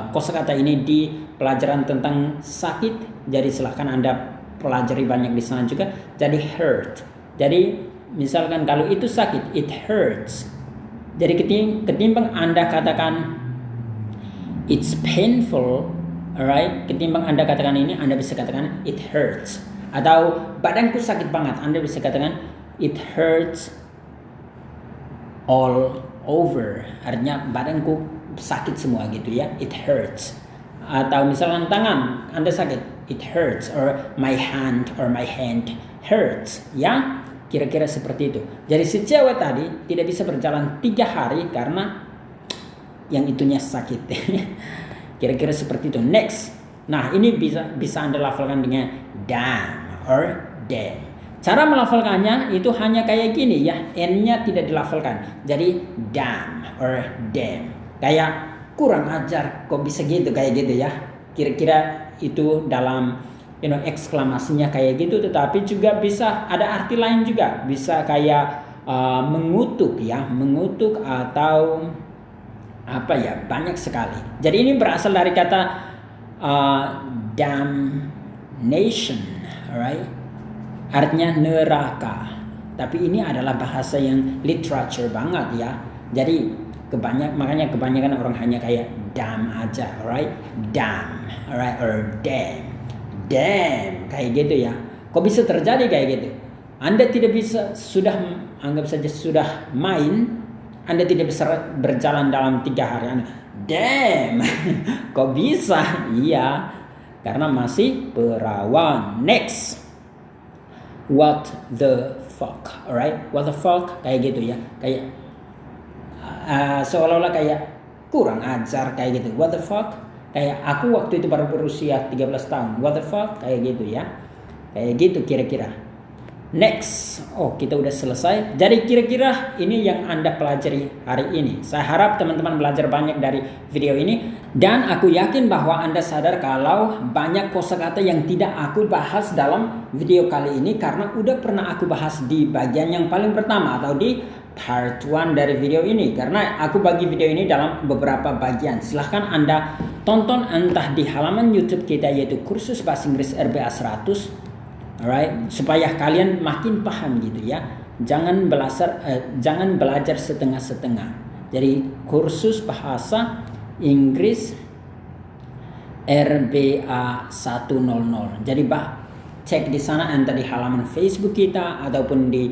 kosakata ini di pelajaran tentang sakit. Jadi silahkan Anda pelajari banyak di sana juga. Jadi hurt. Jadi misalkan kalau itu sakit, it hurts. Jadi ketimbang Anda katakan it's painful, alright, ketimbang Anda katakan ini, Anda bisa katakan it hurts. Atau badanku sakit banget, Anda bisa katakan it hurts all over. Artinya badanku sakit semua gitu ya, it hurts. Atau misalkan tangan Anda sakit, it hurts, or my hand hurts, ya. Kira-kira seperti itu. Jadi si cewek tadi tidak bisa berjalan 3 hari karena yang itunya sakit. Kira-kira seperti itu. Next. Nah, ini bisa Anda lafalkan dengan damn or damn. Cara melafalkannya itu hanya kayak gini ya. N-nya tidak dilafalkan. Jadi damn or damn. Kayak kurang ajar kok bisa gitu, kayak gitu ya. Kira-kira itu dalam eksklamasinya kayak gitu, tetapi juga bisa ada arti lain juga, bisa kayak mengutuk ya, mengutuk atau apa ya, banyak sekali. Jadi ini berasal dari kata damnation, alright, artinya neraka. Tapi ini adalah bahasa yang literature banget ya. Jadi makanya kebanyakan orang hanya kayak damn aja, alright, damn, alright, or damn. Damn, kayak gitu ya. Kok bisa terjadi kayak gitu? Anda tidak bisa, anggap saja sudah main, Anda tidak bisa berjalan dalam 3 hari. Damn, kok bisa? Iya, karena masih perawan. Next, what the fuck, alright? What the fuck, kayak gitu ya. Kayak seolah-olah kayak kurang ajar kayak gitu. What the fuck? Kayak aku waktu itu baru berusia 13 tahun. What the fuck? Kayak gitu ya. Kayak gitu kira-kira. Next. Oh, kita udah selesai. Jadi kira-kira ini yang Anda pelajari hari ini. Saya harap teman-teman belajar banyak dari video ini. Dan aku yakin bahwa Anda sadar kalau banyak kosakata yang tidak aku bahas dalam video kali ini. Karena udah pernah aku bahas di bagian yang paling pertama atau di part 1 dari video ini. Karena aku bagi video ini dalam beberapa bagian. Silahkan Anda tonton entah di halaman YouTube kita yaitu Kursus Bahasa Inggris RBA 100, alright, supaya kalian makin paham gitu ya. Jangan belajar setengah-setengah. Jadi Kursus Bahasa Inggris RBA 100. Jadi cek di sana, entah di halaman Facebook kita ataupun di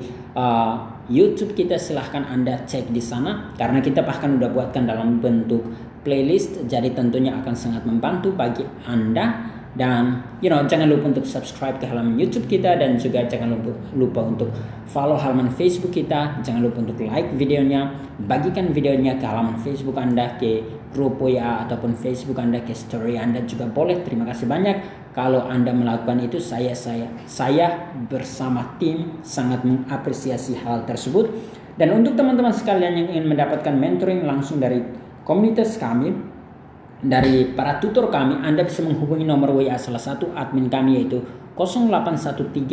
YouTube kita, silahkan Anda cek di sana karena kita bahkan udah buatkan dalam bentuk playlist, jadi tentunya akan sangat membantu bagi Anda. Dan jangan lupa untuk subscribe ke halaman YouTube kita dan juga jangan lupa untuk follow halaman Facebook kita. Jangan lupa untuk like videonya, bagikan videonya ke halaman Facebook Anda, ke grup WA ataupun Facebook Anda, ke story Anda juga boleh. Terima kasih banyak. Kalau Anda melakukan itu, saya bersama tim sangat mengapresiasi hal tersebut. Dan untuk teman-teman sekalian yang ingin mendapatkan mentoring langsung dari komunitas kami, dari para tutor kami, Anda bisa menghubungi nomor WA salah satu admin kami yaitu 0813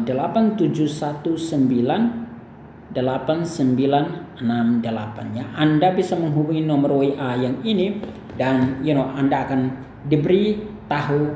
8719 8968 ya. Anda bisa menghubungi nomor WA yang ini dan Anda akan diberi tahu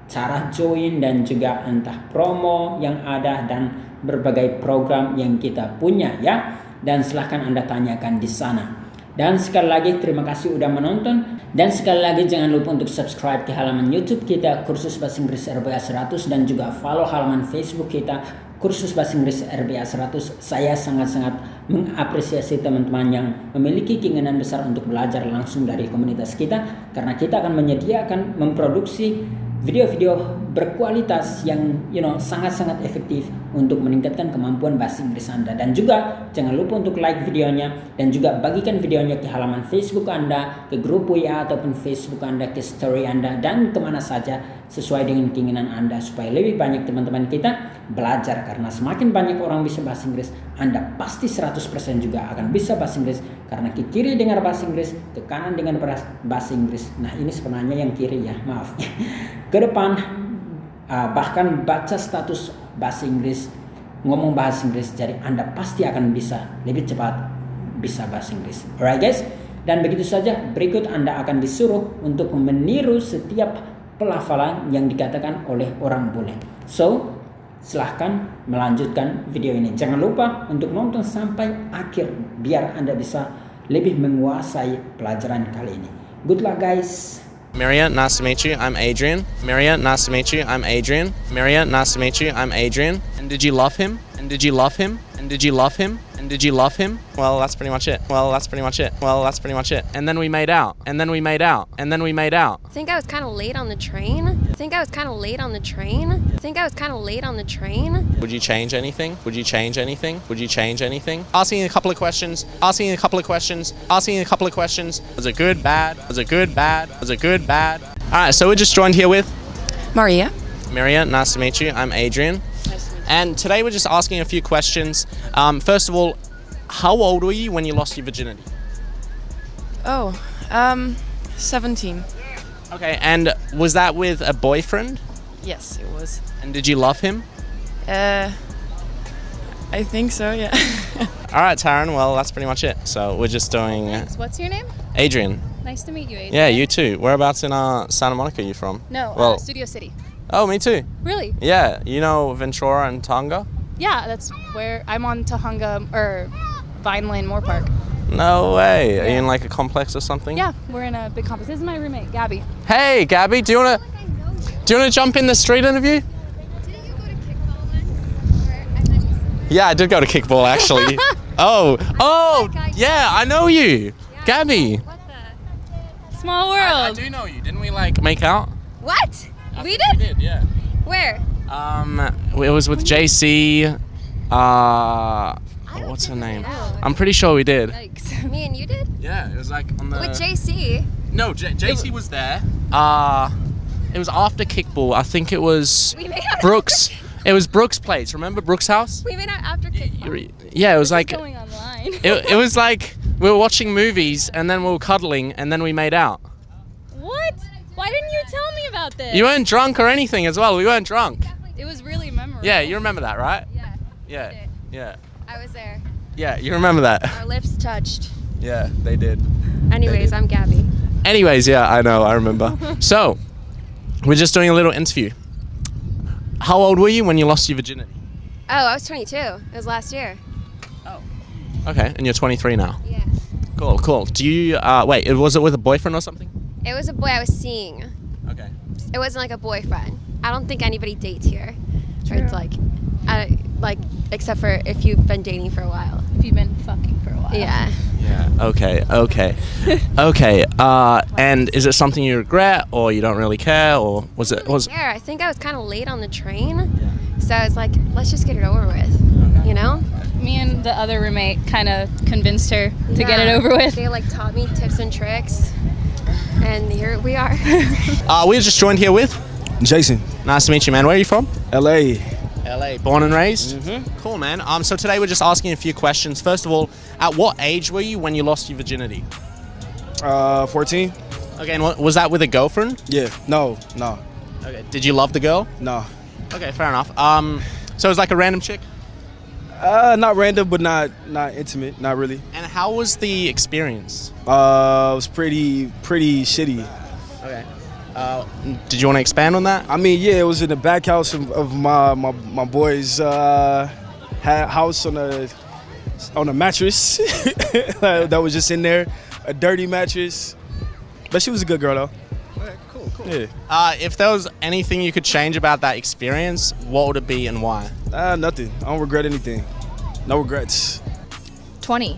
cara join dan juga entah promo yang ada dan berbagai program yang kita punya ya. Dan silahkan Anda tanyakan di sana. Dan sekali lagi terima kasih udah menonton. Dan sekali lagi jangan lupa untuk subscribe ke halaman YouTube kita Kursus Bahasa Inggris RBA 100 dan juga follow halaman Facebook kita Kursus Bahasa Inggris RBA 100. Saya sangat-sangat mengapresiasi teman-teman yang memiliki keinginan besar untuk belajar langsung dari komunitas kita, karena kita akan menyediakan memproduksi video-video berkualitas yang sangat-sangat efektif untuk meningkatkan kemampuan bahasa Inggris Anda. Dan juga jangan lupa untuk like videonya dan juga bagikan videonya ke halaman Facebook Anda, ke grup WA ataupun Facebook Anda, ke story Anda, dan kemana saja sesuai dengan keinginan Anda supaya lebih banyak teman-teman kita belajar. Karena semakin banyak orang bisa bahasa Inggris, Anda pasti 100% juga akan bisa bahasa Inggris, karena ke kiri dengar bahasa Inggris, ke kanan dengar bahasa Inggris. Nah, ini sebenarnya yang kiri ya, maaf. Ke depan bahkan baca status bahasa Inggris, ngomong bahasa Inggris, jadi Anda pasti akan bisa lebih cepat bisa bahasa Inggris. Alright guys, dan begitu saja. Berikut Anda akan disuruh untuk meniru setiap pelafalan yang dikatakan oleh orang bule. So, Silahkan melanjutkan video ini. Jangan lupa untuk nonton sampai akhir biar Anda bisa lebih menguasai pelajaran kali ini. Good luck guys. Maria, nice to meet you. I'm Adrian. Maria, nice to meet you. I'm Adrian. Maria, nice to meet you. I'm Adrian. And did you love him? And did you love him? And did you love him? And did you love him? Well, that's pretty much it. Well, that's pretty much it. Well, that's pretty much it. And then we made out. And then we made out. And then we made out. I think I was kind of late on the train. I think I was kind of late on the train. I think I was kind of late on the train. Would you change anything? Would you change anything? Would you change anything? Asking a couple of questions. Asking a couple of questions. Asking a couple of questions. Was it good? Bad? Was it good? Bad? Was it good? Bad? All right, so we're just joined here with Maria. Maria, nice to meet you. I'm Adrian. And today we're just asking a few questions. First of all, how old were you when you lost your virginity? Oh, 17. Okay, and was that with a boyfriend? Yes, it was. And did you love him? I think so, yeah. All right, Taryn, well, that's pretty much it. So we're just doing What's your name? Adrian. Nice to meet you, Adrian. Yeah, you too. Whereabouts in Santa Monica are you from? No, Well- Studio City. Oh, me too. Really? Yeah, you know Ventura and Tonga? Yeah, that's where I'm on Tahunga or Vineland Moore Park. No way. Are you in like a complex or something? Yeah, we're in a big complex. This is my roommate, Gabby. Hey, Gabby, do you wanna jump in the street interview? Yeah, I did go to kickball actually. Oh, yeah, I know you, Gabby. What the? Small I world. do know you. Didn't we like make out? What? We We did? did, yeah. Where? It was with JC. What's her name? I'm pretty sure we did. Yikes. Me and you did? Yeah, it was like on the. With JC. No, JC was there. It was after kickball. I think it was We made out. Brooks. It was Brooks' place. Remember Brooks' house? We made out after kickball. Yeah, it was like Going online. it was like we were watching movies and then we were cuddling and then we made out. What? Why didn't you tell me about this? You weren't drunk or anything as well. We weren't drunk. It was really memorable. Yeah, you remember that, right? Yeah, Yeah. did. Yeah. I was there. Yeah, you remember that. Our lips touched. Yeah, they did. Anyways, I'm Gabby. Anyways, yeah, I know, I remember. So, we're just doing a little interview. How old were you when you lost your virginity? Oh, I was 22. It was last year. Okay, and you're 23 now. Yeah. Cool, cool. Do you, wait, was it with a boyfriend or something? It was a boy I was seeing. Okay. It wasn't like a boyfriend. I don't think anybody dates here. Or it's like, except for if you've been dating for a while. If you've been fucking for a while. Yeah. Yeah, okay. Okay, and is it something you regret or you don't really care or was it, Yeah, I think I was kind of late on the train. So I was like, let's just get it over with. You know? Me and the other roommate kind of convinced her to get it Yeah. over with. They like taught me tips and tricks. And here we are. we're just joined here with? Jason, Nice to meet you, man. Where are you from? LA. LA. Born and raised? Mm-hmm. Cool, man. So today we're just asking a few questions. First of all, at what age were you when you lost your virginity? 14. Okay, and was that with a girlfriend? Yeah. No. Okay. Did you love the girl? No. Okay, fair enough. So it was like a random chick? Not random, but not intimate. Not really. And how was the experience? It was pretty shitty. Okay. Did you want to expand on that? I mean, yeah, it was in the back house of my boy's house on a mattress that was just in there, a dirty mattress. But she was a good girl though. Okay, cool. Yeah. If there was anything you could change about that experience, what would it be and why? Nothing. I don't regret anything. No regrets. 20.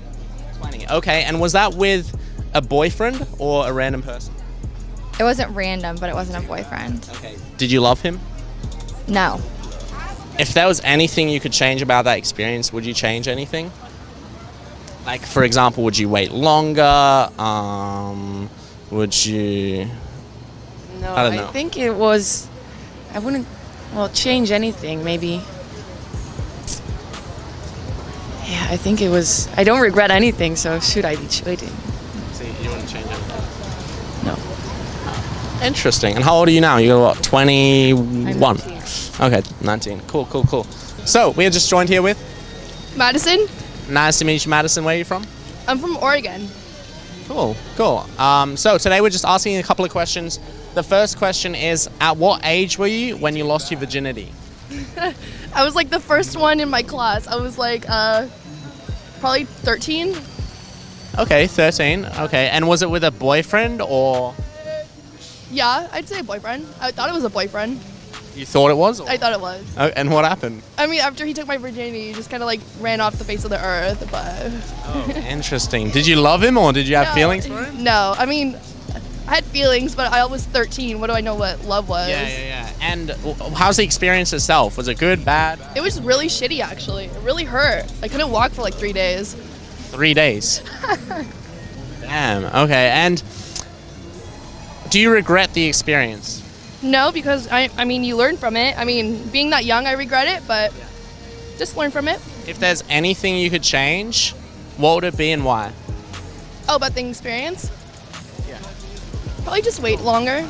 20. Okay, and was that with a boyfriend or a random person? It wasn't random, but it wasn't a boyfriend. Okay. Did you love him? No. If there was anything you could change about that experience, would you change anything? Like, for example, would you wait longer? Would you... No, I don't know. think it was. I wouldn't. Well, change anything. Maybe. Yeah, I think it was. I don't regret anything. So should I be waiting? See, you wouldn't change anything? No. Interesting. And how old are you now? You're what, 21? I'm 19. Okay, 19. Cool. So, we are just joined here with... Madison. Nice to meet you, Madison. Where are you from? I'm from Oregon. Cool. So today we're just asking a couple of questions. The first question is, at what age were you when you lost your virginity? I was like the first one in my class. I was like probably 13. Okay, 13. Okay, and was it with a boyfriend or Yeah, I'd say a boyfriend. I thought it was a boyfriend. you thought it was? Or? I thought it was. Oh, and what happened? I mean, after he took my virginity, he just kind of like ran off the face of the earth. But Oh, interesting. Did you love him or did you have feelings for him? No, I mean, I had feelings, but I was 13. What do I know what love was? Yeah. And how's the experience itself? Was it good, bad? It was really shitty, actually. It really hurt. I couldn't walk for like 3 days. 3 days. Damn. Okay. And do you regret the experience? No, because I mean, you learn from it. I mean, being that young, I regret it, but just learn from it. If there's anything you could change, what would it be and why? Oh, about the experience? Yeah. Probably just wait longer.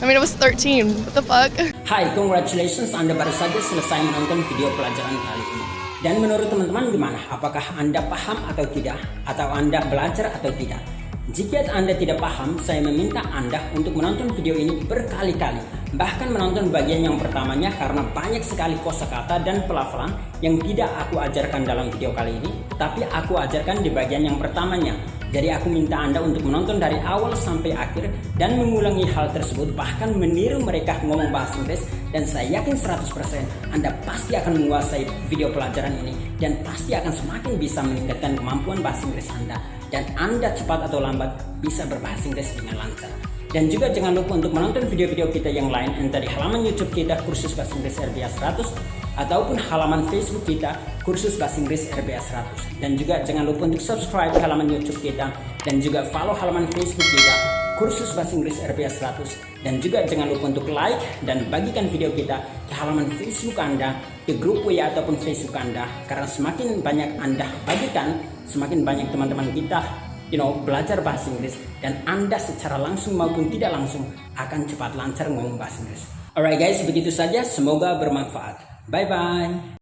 I mean, I was 13. What the fuck? Hai, congratulations, Anda baru saja selesai menonton video pelajaran kali ini. Dan menurut teman-teman gimana? Apakah Anda paham atau tidak? Atau Anda belajar atau tidak? Jika Anda tidak paham, saya meminta Anda untuk menonton video ini berkali-kali. Bahkan menonton bagian yang pertamanya karena banyak sekali kosakata dan pelafalan yang tidak aku ajarkan dalam video kali ini, tapi aku ajarkan di bagian yang pertamanya. Jadi aku minta Anda untuk menonton dari awal sampai akhir dan mengulangi hal tersebut, bahkan meniru mereka ngomong bahasa Inggris, dan saya yakin 100% Anda pasti akan menguasai video pelajaran ini dan pasti akan semakin bisa meningkatkan kemampuan bahasa Inggris Anda, dan Anda cepat atau lambat bisa berbahasa Inggris dengan lancar. Dan juga jangan lupa untuk menonton video-video kita yang lain, entah di halaman YouTube kita Kursus Bahasa Inggris RBA 100 ataupun halaman Facebook kita Kursus Bahasa Inggris RBA 100. Dan juga jangan lupa untuk subscribe halaman YouTube kita dan juga follow halaman Facebook kita Kursus Bahasa Inggris RBA 100. Dan juga jangan lupa untuk like dan bagikan video kita ke halaman Facebook Anda, ke grup WA ataupun Facebook Anda, karena semakin banyak Anda bagikan, semakin banyak teman-teman kita belajar bahasa Inggris, dan Anda secara langsung maupun tidak langsung akan cepat lancar ngomong bahasa Inggris. Alright guys, begitu saja, semoga bermanfaat. Bye bye.